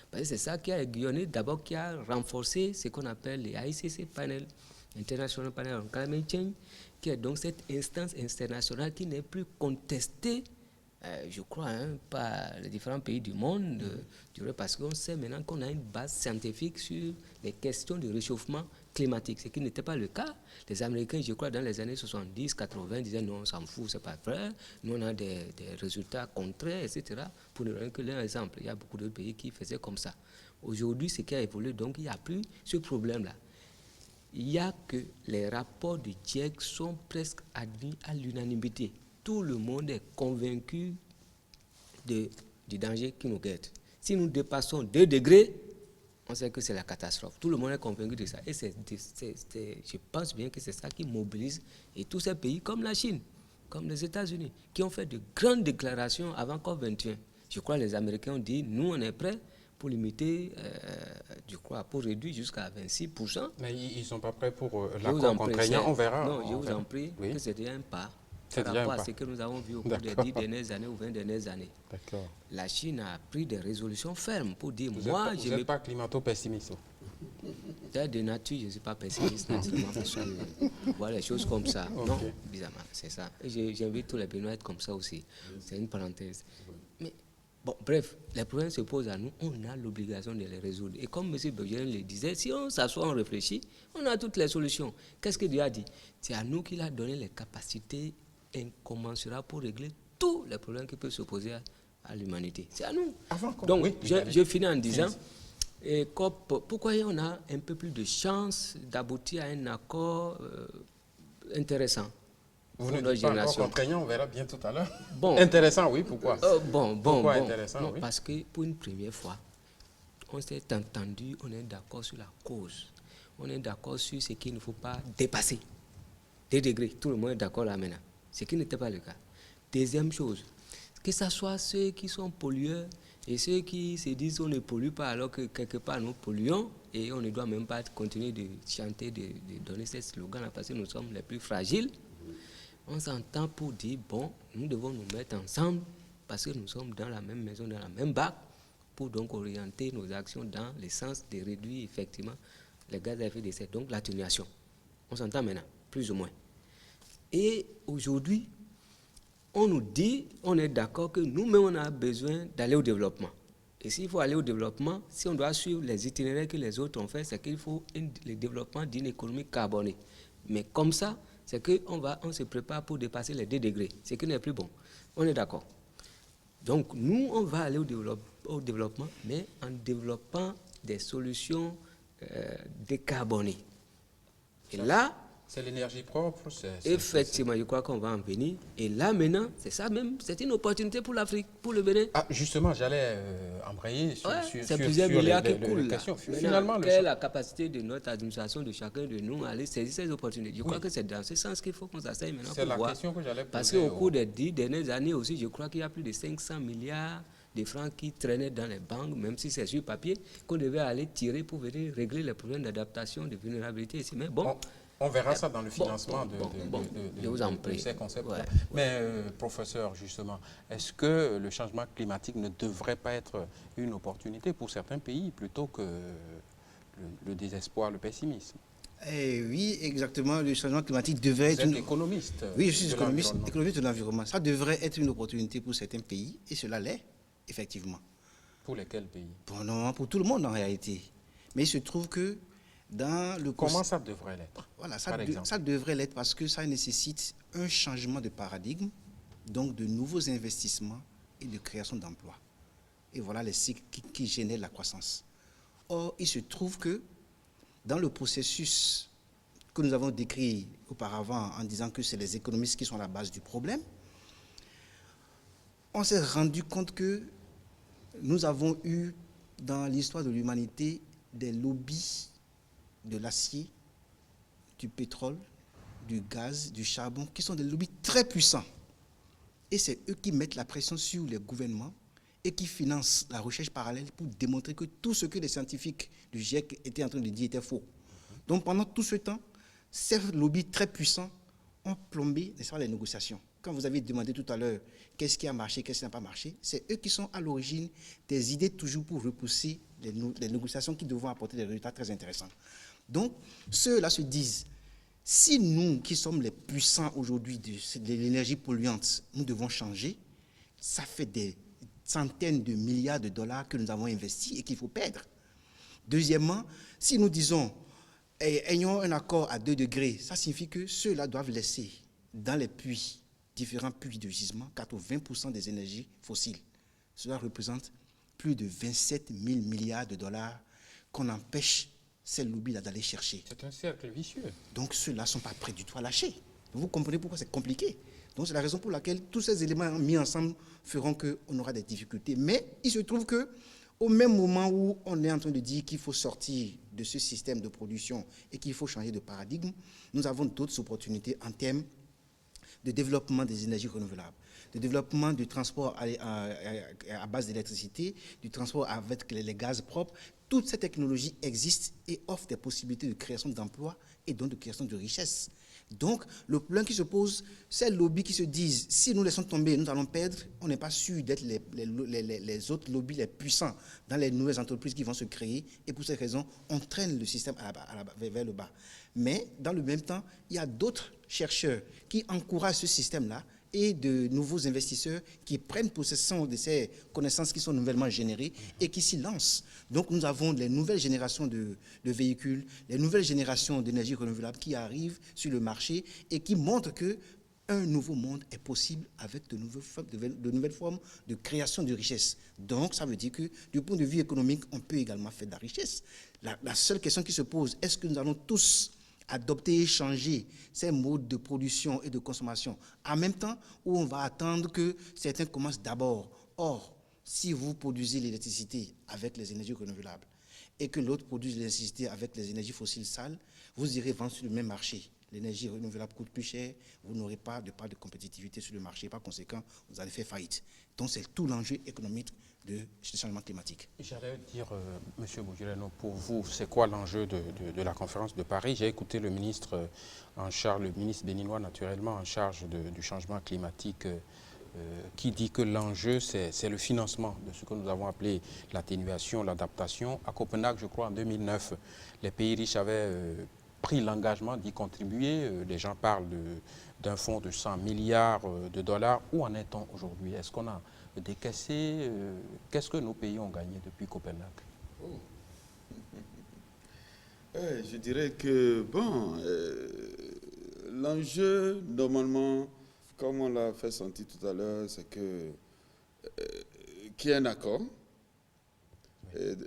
[SPEAKER 9] Parce que c'est ça qui a aiguillonné, d'abord qui a renforcé ce qu'on appelle les ICC Panel, International Panel on Climate Change, qui est donc cette instance internationale qui n'est plus contestée, je crois, par les différents pays du monde, parce qu'on sait maintenant qu'on a une base scientifique sur les questions du réchauffement climatique, ce qui n'était pas le cas. Les Américains, je crois, dans les années 70, 80, disaient non, on s'en fout, c'est pas vrai, nous on a des résultats contraires, etc. Pour ne donner que l'un exemple, il y a beaucoup d'autres pays qui faisaient comme ça. Aujourd'hui, ce qui a évolué, donc il n'y a plus ce problème-là. Il n'y a que les rapports du GIEC sont presque admis à l'unanimité. Tout le monde est convaincu du danger qui nous guette. Si nous dépassons 2 degrés, on sait que c'est la catastrophe. Tout le monde est convaincu de ça. Et je pense bien que c'est ça qui mobilise et tous ces pays comme la Chine, comme les États-Unis, qui ont fait de grandes déclarations avant COP21. Je crois que les Américains ont dit, nous, on est prêts pour limiter, je crois, pour réduire jusqu'à 26%.
[SPEAKER 1] Mais ils ne sont pas prêts pour l'accord contraignant, on verra.
[SPEAKER 9] Non, je vous en prie, que c'est déjà un pas par rapport à ce que nous avons vu au cours des 10 dernières années ou 20 dernières années. La Chine a pris des résolutions fermes pour dire,
[SPEAKER 1] vous n'êtes pas climato-pessimiste.
[SPEAKER 9] De nature, je ne suis pas pessimiste, naturellement, parce que voir les choses comme ça. Non, bizarrement, c'est ça. J'invite tous les Béninois à être comme ça aussi. C'est une parenthèse. Mais bon, bref, les problèmes se posent à nous, on a l'obligation de les résoudre. Et comme M. Bergeron le disait, si on s'assoit, on réfléchit, on a toutes les solutions. Qu'est-ce que Dieu a dit? C'est à nous qu'il a donné les capacités incommensurables pour régler tous les problèmes qui peuvent s'opposer à l'humanité. C'est à nous. Donc, je finis en disant, pourquoi on a un peu plus de chance d'aboutir à un accord intéressant?
[SPEAKER 1] Vous ne dites pas encore contraignant, on verra bien tout à l'heure.
[SPEAKER 9] Bon,
[SPEAKER 1] intéressant, oui, pourquoi?
[SPEAKER 9] Pourquoi
[SPEAKER 1] intéressant, oui.
[SPEAKER 9] Parce que pour une première fois, on s'est entendu, on est d'accord sur la cause. On est d'accord sur ce qu'il ne faut pas dépasser. 2 degrés, tout le monde est d'accord là maintenant. Ce qui n'était pas le cas. Deuxième chose, que ce soit ceux qui sont pollueurs et ceux qui se disent on ne pollue pas alors que quelque part nous polluons et on ne doit même pas continuer de chanter, de donner ce slogan-là parce que nous sommes les plus fragiles. On s'entend pour dire, bon, nous devons nous mettre ensemble parce que nous sommes dans la même maison, dans la même barque, pour donc orienter nos actions dans le sens de réduire effectivement les gaz à effet de serre, donc l'atténuation. On s'entend maintenant, plus ou moins. Et aujourd'hui, on nous dit, on est d'accord que nous-mêmes, on a besoin d'aller au développement. Et s'il faut aller au développement, si on doit suivre les itinéraires que les autres ont fait, c'est qu'il faut le développement d'une économie carbonée. Mais comme ça, c'est qu'on se prépare pour dépasser les 2 degrés, ce qui n'est plus bon. On est d'accord. Donc, nous, on va aller au développement, mais en développant des solutions décarbonées. Et là,
[SPEAKER 1] c'est l'énergie propre.
[SPEAKER 9] Effectivement, je crois qu'on va en venir. Et là, maintenant, c'est ça même, c'est une opportunité pour l'Afrique, pour le Bénin.
[SPEAKER 1] Ah, justement, j'allais embrayer sur
[SPEAKER 9] plusieurs milliards qui coulent.
[SPEAKER 1] Finalement,
[SPEAKER 9] quelle est la capacité de notre administration, de chacun de nous, à aller saisir ces opportunités? Je crois que c'est dans ce sens qu'il faut qu'on s'asseye maintenant pour voir.
[SPEAKER 1] C'est la question que j'allais poser.
[SPEAKER 9] Parce qu'au cours des 10 dernières années aussi, je crois qu'il y a plus de 500 milliards de francs qui traînaient dans les banques, même si c'est sur papier, qu'on devait aller tirer pour venir régler les problèmes d'adaptation, de vulnérabilité ici. Mais bon...
[SPEAKER 1] On verra ça dans le financement de ces concepts. Mais professeur, justement, est-ce que le changement climatique ne devrait pas être une opportunité pour certains pays plutôt que le désespoir, le pessimisme?
[SPEAKER 2] Oui, exactement. Le changement climatique devrait être...
[SPEAKER 1] Vous êtes économiste.
[SPEAKER 2] Oui, je suis économiste de l'environnement. Ça devrait être une opportunité pour certains pays, et cela l'est, effectivement.
[SPEAKER 1] Pour lesquels pays?
[SPEAKER 2] Pour tout le monde, en réalité. Mais il se trouve que dans le...
[SPEAKER 1] Comment ça devrait l'être?
[SPEAKER 2] Voilà, ça devrait l'être parce que ça nécessite un changement de paradigme, donc de nouveaux investissements et de création d'emplois. Et voilà les cycles qui génèrent la croissance. Or, il se trouve que dans le processus que nous avons décrit auparavant en disant que c'est les économistes qui sont à la base du problème, on s'est rendu compte que nous avons eu dans l'histoire de l'humanité des lobbies de l'acier, du pétrole, du gaz, du charbon, qui sont des lobbies très puissants. Et c'est eux qui mettent la pression sur les gouvernements et qui financent la recherche parallèle pour démontrer que tout ce que les scientifiques du GIEC étaient en train de dire était faux. Donc pendant tout ce temps, ces lobbies très puissants ont plombé les négociations. Quand vous avez demandé tout à l'heure qu'est-ce qui a marché, qu'est-ce qui n'a pas marché, c'est eux qui sont à l'origine des idées toujours pour repousser les négociations qui devront apporter des résultats très intéressants. Donc, ceux-là se disent, si nous qui sommes les puissants aujourd'hui de l'énergie polluante, nous devons changer, ça fait des centaines de milliards de dollars que nous avons investis et qu'il faut perdre. Deuxièmement, si nous disons, ayons un accord à 2 degrés, ça signifie que ceux-là doivent laisser dans les puits, différents puits de gisement, 80% des énergies fossiles. Cela représente plus de 27 000 milliards de dollars qu'on empêche ces lobbies-là d'aller chercher.
[SPEAKER 1] C'est un cercle vicieux.
[SPEAKER 2] Donc ceux-là ne sont pas prêts du tout à lâcher. Vous comprenez pourquoi c'est compliqué. Donc c'est la raison pour laquelle tous ces éléments mis ensemble feront qu'on aura des difficultés. Mais il se trouve qu'au même moment où on est en train de dire qu'il faut sortir de ce système de production et qu'il faut changer de paradigme, nous avons d'autres opportunités en termes de développement des énergies renouvelables. de développement du transport à base d'électricité, du transport avec les gaz propres. Toute cette technologie existe et offre des possibilités de création d'emplois et donc de création de richesses. Donc, le problème qui se pose, c'est le lobby qui se disent, si nous laissons tomber, nous allons perdre, on n'est pas sûr d'être les autres lobbies les puissants dans les nouvelles entreprises qui vont se créer, et pour cette raison, on traîne le système vers le bas. Mais, dans le même temps, il y a d'autres chercheurs qui encouragent ce système-là, et de nouveaux investisseurs qui prennent possession de ces connaissances qui sont nouvellement générées et qui s'y lancent. Donc nous avons les nouvelles générations de véhicules, les nouvelles générations d'énergie renouvelable qui arrivent sur le marché et qui montrent qu'un nouveau monde est possible avec de nouvelles formes de création de richesse. Donc ça veut dire que du point de vue économique, on peut également faire de la richesse. La seule question qui se pose, est-ce que nous allons tous adopter et changer ces modes de production et de consommation en même temps où on va attendre que certains commencent d'abord. Or, si vous produisez l'électricité avec les énergies renouvelables et que l'autre produit l'électricité avec les énergies fossiles sales, vous irez vendre sur le même marché. L'énergie renouvelable coûte plus cher, vous n'aurez pas de part de compétitivité sur le marché. Par conséquent, vous allez faire faillite. Donc, c'est tout l'enjeu économique du changement climatique.
[SPEAKER 1] J'allais dire, M. Bouguireno, pour vous, c'est quoi l'enjeu de la conférence de Paris? J'ai écouté le ministre en charge, le ministre béninois naturellement en charge du changement climatique qui dit que l'enjeu, c'est le financement de ce que nous avons appelé l'atténuation, l'adaptation. À Copenhague, je crois, en 2009, les pays riches avaient pris l'engagement d'y contribuer. Les gens parlent d'un fonds de 100 milliards de dollars. Où en est-on aujourd'hui? Est-ce qu'on a décaissé? Qu'est-ce que nos pays ont gagné depuis Copenhague?
[SPEAKER 10] Je dirais que, bon, l'enjeu, normalement, comme on l'a fait sentir tout à l'heure, c'est que qu'il y ait un accord,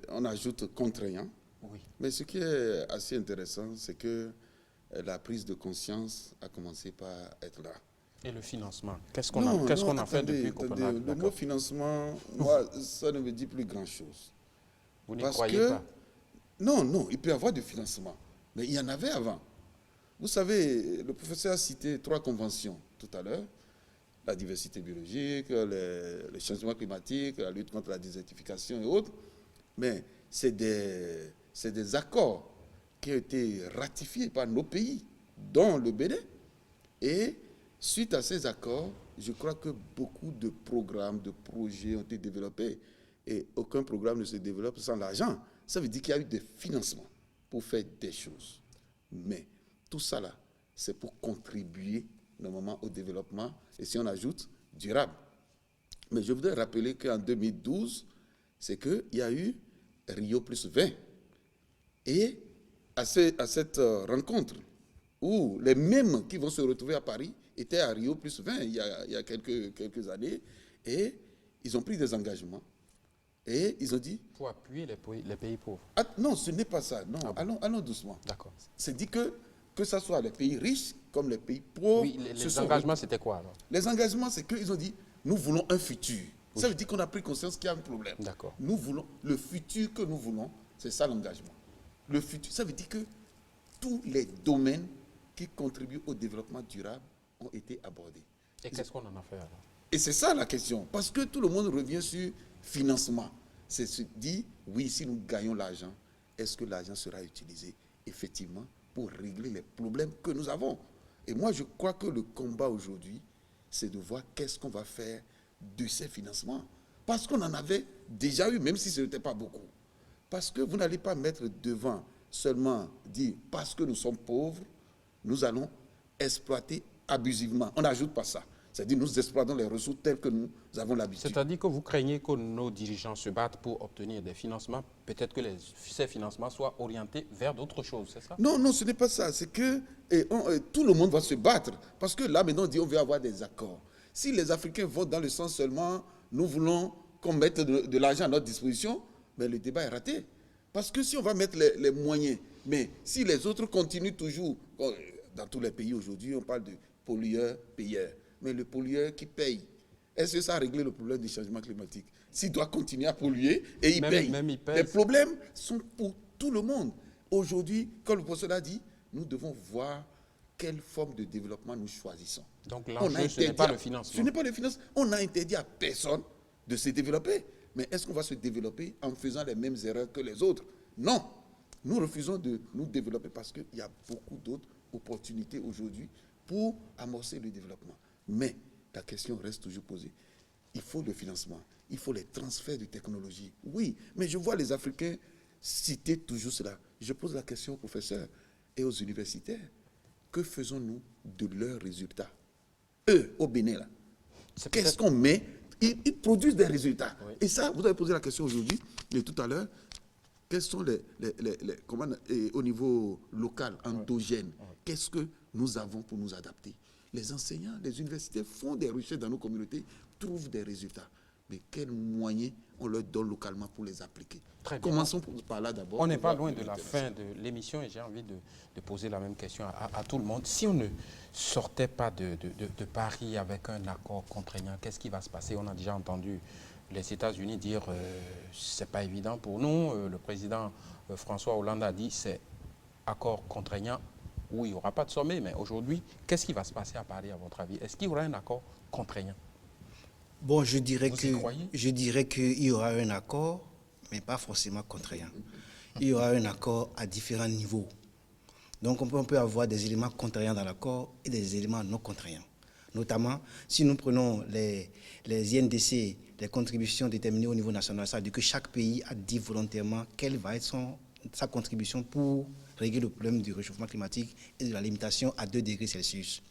[SPEAKER 10] on ajoute contraignant.
[SPEAKER 1] Oui.
[SPEAKER 10] Mais ce qui est assez intéressant, c'est que la prise de conscience a commencé par être là.
[SPEAKER 1] Et le financement, qu'est-ce qu'on a fait depuis Copenhague?
[SPEAKER 10] Le mot financement, moi, ça ne me dit plus grand-chose.
[SPEAKER 1] Vous n'y croyez pas?
[SPEAKER 10] Non, il peut y avoir du financement. Mais il y en avait avant. Vous savez, le professeur a cité 3 conventions tout à l'heure. La diversité biologique, le changement climatique, la lutte contre la désertification et autres. Mais c'est des accords qui ont été ratifiés par nos pays, dont le Bénin. Et suite à ces accords, je crois que beaucoup de programmes, de projets ont été développés. Et aucun programme ne se développe sans l'argent. Ça veut dire qu'il y a eu des financements pour faire des choses. Mais tout ça là, c'est pour contribuer normalement au développement, et si on ajoute, durable. Mais je voudrais rappeler qu'en 2012, c'est qu'il y a eu Rio plus 20. Et à cette rencontre, où les mêmes qui vont se retrouver à Paris étaient à Rio plus 20 il y a quelques années, et ils ont pris des engagements. Et ils ont dit...
[SPEAKER 1] Pour appuyer les pays pauvres.
[SPEAKER 10] Ah, non, ce n'est pas ça. Non, allons doucement.
[SPEAKER 1] D'accord.
[SPEAKER 10] C'est dit que ce soit les pays riches comme les pays pauvres...
[SPEAKER 1] Oui, les engagements, c'était quoi alors? Les
[SPEAKER 10] engagements, c'est qu'ils ont dit, nous voulons un futur. Oui. Ça veut dire qu'on a pris conscience qu'il y a un problème.
[SPEAKER 1] D'accord.
[SPEAKER 10] Nous voulons, le futur que nous voulons, c'est ça l'engagement. Le futur, ça veut dire que tous les domaines qui contribuent au développement durable ont été abordés.
[SPEAKER 1] Et qu'est-ce qu'on en a fait alors?
[SPEAKER 10] Et c'est ça la question. Parce que tout le monde revient sur financement. C'est se dire, oui, si nous gagnons l'argent, est-ce que l'argent sera utilisé effectivement pour régler les problèmes que nous avons? Et moi, je crois que le combat aujourd'hui, c'est de voir qu'est-ce qu'on va faire de ces financements. Parce qu'on en avait déjà eu, même si ce n'était pas beaucoup. Parce que vous n'allez pas mettre devant seulement dire, parce que nous sommes pauvres, nous allons exploiter abusivement. On n'ajoute pas ça. C'est-à-dire nous exploitons les ressources telles que nous avons l'habitude.
[SPEAKER 1] C'est-à-dire que vous craignez que nos dirigeants se battent pour obtenir des financements, peut-être que ces financements soient orientés vers d'autres choses, c'est ça?
[SPEAKER 10] Non, ce n'est pas ça. C'est que tout le monde va se battre. Parce que là, maintenant, on dit qu'on veut avoir des accords. Si les Africains votent dans le sens seulement, nous voulons qu'on mette de l'argent à notre disposition, mais le débat est raté. Parce que si on va mettre les moyens, mais si les autres continuent toujours, dans tous les pays aujourd'hui, on parle de pollueur-payeur. Mais le pollueur qui paye, est-ce que ça a réglé le problème du changement climatique? S'il doit continuer à polluer et il paye. Les problèmes sont pour tout le monde. Aujourd'hui, comme le professeur a dit, nous devons voir quelle forme de développement nous choisissons.
[SPEAKER 1] Donc l'enjeu, ce n'est pas le
[SPEAKER 10] Ce
[SPEAKER 1] financement.
[SPEAKER 10] n'est pas le financement. On a interdit à personne de se développer. Mais est-ce qu'on va se développer en faisant les mêmes erreurs que les autres? Non. Nous refusons de nous développer parce qu'il y a beaucoup d'autres opportunités aujourd'hui pour amorcer le développement. Mais la question reste toujours posée. Il faut le financement, il faut les transferts de technologie. Oui, mais je vois les Africains citer toujours cela. Je pose la question aux professeurs et aux universitaires. Que faisons-nous de leurs résultats? Eux, au Bénin, là, qu'est-ce qu'on met? Ils produisent des résultats. Oui. Et ça, vous avez posé la question aujourd'hui et tout à l'heure. Quels sont au niveau local, endogène, qu'est-ce que nous avons pour nous adapter? Les enseignants, les universités font des recherches dans nos communautés, trouvent des résultats. Mais quels moyens on leur donne localement pour les appliquer? Commençons par là d'abord.
[SPEAKER 1] On n'est pas loin de la fin de l'émission et j'ai envie de poser la même question à tout le monde. Si on ne sortait pas de Paris avec un accord contraignant, qu'est-ce qui va se passer? On a déjà entendu les États-Unis dire c'est pas évident pour nous. Le président François Hollande a dit c'est accord contraignant où il n'y aura pas de sommet. Mais aujourd'hui, qu'est-ce qui va se passer à Paris à votre avis? Est-ce qu'il y aura un accord contraignant?
[SPEAKER 2] Bon, je dirais qu'il y aura un accord, mais pas forcément contraignant. Il y aura un accord à différents niveaux. Donc on peut avoir des éléments contraignants dans l'accord et des éléments non contraignants. Notamment, si nous prenons les INDC, les contributions déterminées au niveau national, ça veut dire que chaque pays a dit volontairement quelle va être sa contribution pour régler le problème du réchauffement climatique et de la limitation à 2 degrés Celsius.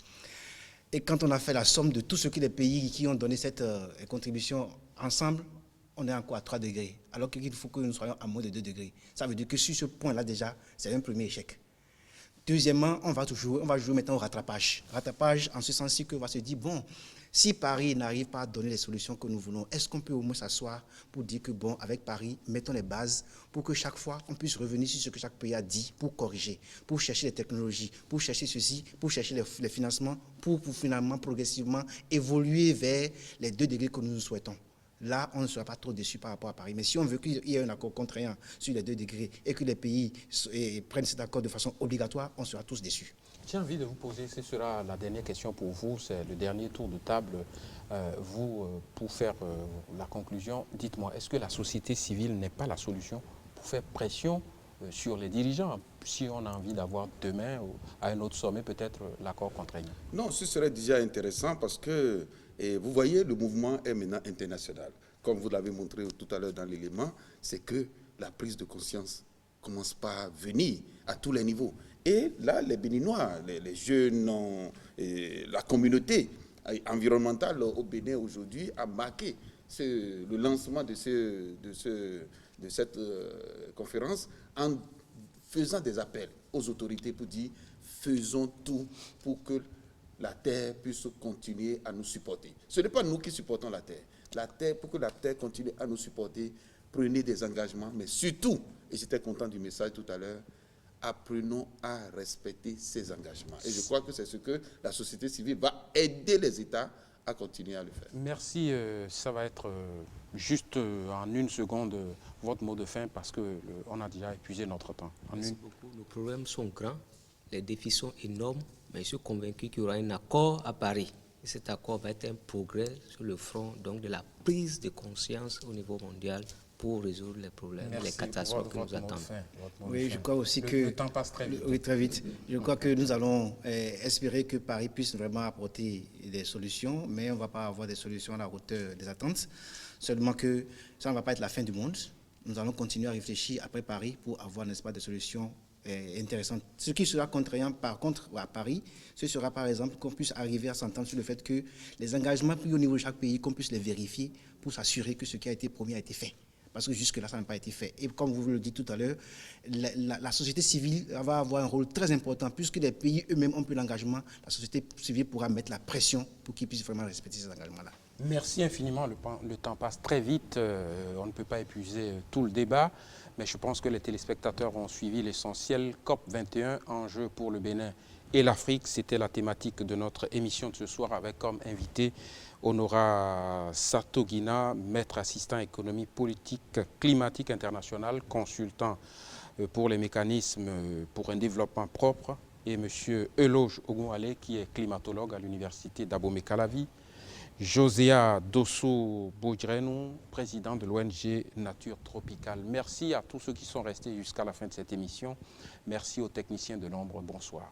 [SPEAKER 2] Et quand on a fait la somme de tous les pays qui ont donné cette contribution ensemble, on est encore à 3 degrés, alors qu'il faut que nous soyons à moins de 2 degrés. Ça veut dire que sur ce point-là déjà, c'est un premier échec. Deuxièmement, on va jouer maintenant au rattrapage. Rattrapage en ce sens qu'on va se dire, bon, si Paris n'arrive pas à donner les solutions que nous voulons, est-ce qu'on peut au moins s'asseoir pour dire que, bon, avec Paris, mettons les bases pour que chaque fois, on puisse revenir sur ce que chaque pays a dit pour corriger, pour chercher les technologies, pour chercher ceci, pour chercher les financements, pour finalement, progressivement, évoluer vers les 2 degrés que nous souhaitons. Là, on ne sera pas trop déçu par rapport à Paris. Mais si on veut qu'il y ait un accord contraignant sur les 2 degrés et que les pays prennent cet accord de façon obligatoire, on sera tous déçus.
[SPEAKER 1] J'ai envie de vous poser, ce sera la dernière question pour vous, c'est le dernier tour de table. Pour faire la conclusion, dites-moi, est-ce que la société civile n'est pas la solution pour faire pression sur les dirigeants, si on a envie d'avoir demain à un autre sommet peut-être l'accord contraignant?
[SPEAKER 10] Non, ce serait déjà intéressant parce que, vous voyez, le mouvement est maintenant international. Comme vous l'avez montré tout à l'heure dans l'élément, c'est que la prise de conscience commence par venir à tous les niveaux. Et là, les Béninois, les jeunes, la communauté environnementale au Bénin aujourd'hui a marqué le lancement de cette conférence en faisant des appels aux autorités pour dire faisons tout pour que la terre puisse continuer à nous supporter. Ce n'est pas nous qui supportons la terre. La terre, pour que la terre continue à nous supporter, prenez des engagements, mais surtout, et j'étais content du message tout à l'heure, apprenons à respecter ces engagements. Et je crois que c'est ce que la société civile va aider les États à continuer à le faire.
[SPEAKER 1] Merci. Ça va être juste en 1 seconde votre mot de fin parce qu'on a déjà épuisé notre temps.
[SPEAKER 9] Merci beaucoup. Nos problèmes sont grands, les défis sont énormes, mais je suis convaincu qu'il y aura un accord à Paris. Et cet accord va être un progrès sur le front donc, de la prise de conscience au niveau mondial pour résoudre les problèmes, les catastrophes que nous attendons.
[SPEAKER 2] Oui, je crois aussi que
[SPEAKER 1] le temps passe très vite.
[SPEAKER 2] Oui, très vite. Je crois que nous allons espérer que Paris puisse vraiment apporter des solutions, mais on ne va pas avoir des solutions à la hauteur des attentes. Seulement que ça ne va pas être la fin du monde. Nous allons continuer à réfléchir après Paris pour avoir, n'est-ce pas, des solutions intéressantes. Ce qui sera contraignant, par contre, à Paris, ce sera par exemple qu'on puisse arriver à s'entendre sur le fait que les engagements pris au niveau de chaque pays, qu'on puisse les vérifier pour s'assurer que ce qui a été promis a été fait. Parce que jusque-là, ça n'a pas été fait. Et comme vous le dites tout à l'heure, la société civile va avoir un rôle très important. Puisque les pays eux-mêmes ont pris l'engagement, la société civile pourra mettre la pression pour qu'ils puissent vraiment respecter ces engagements-là.
[SPEAKER 1] Merci infiniment. Le temps passe très vite. On ne peut pas épuiser tout le débat. Mais je pense que les téléspectateurs ont suivi l'essentiel. COP21, enjeu pour le Bénin et l'Afrique. C'était la thématique de notre émission de ce soir avec comme invité Honora Sartogina, maître assistant économie politique climatique internationale, consultant pour les mécanismes pour un développement propre et M. Eloge Ogunwale, qui est climatologue à l'université d'Abomey-Calavi, Joséa Dosso-Bodjrenou, président de l'ONG Nature Tropicale. Merci à tous ceux qui sont restés jusqu'à la fin de cette émission. Merci aux techniciens de l'ombre. Bonsoir.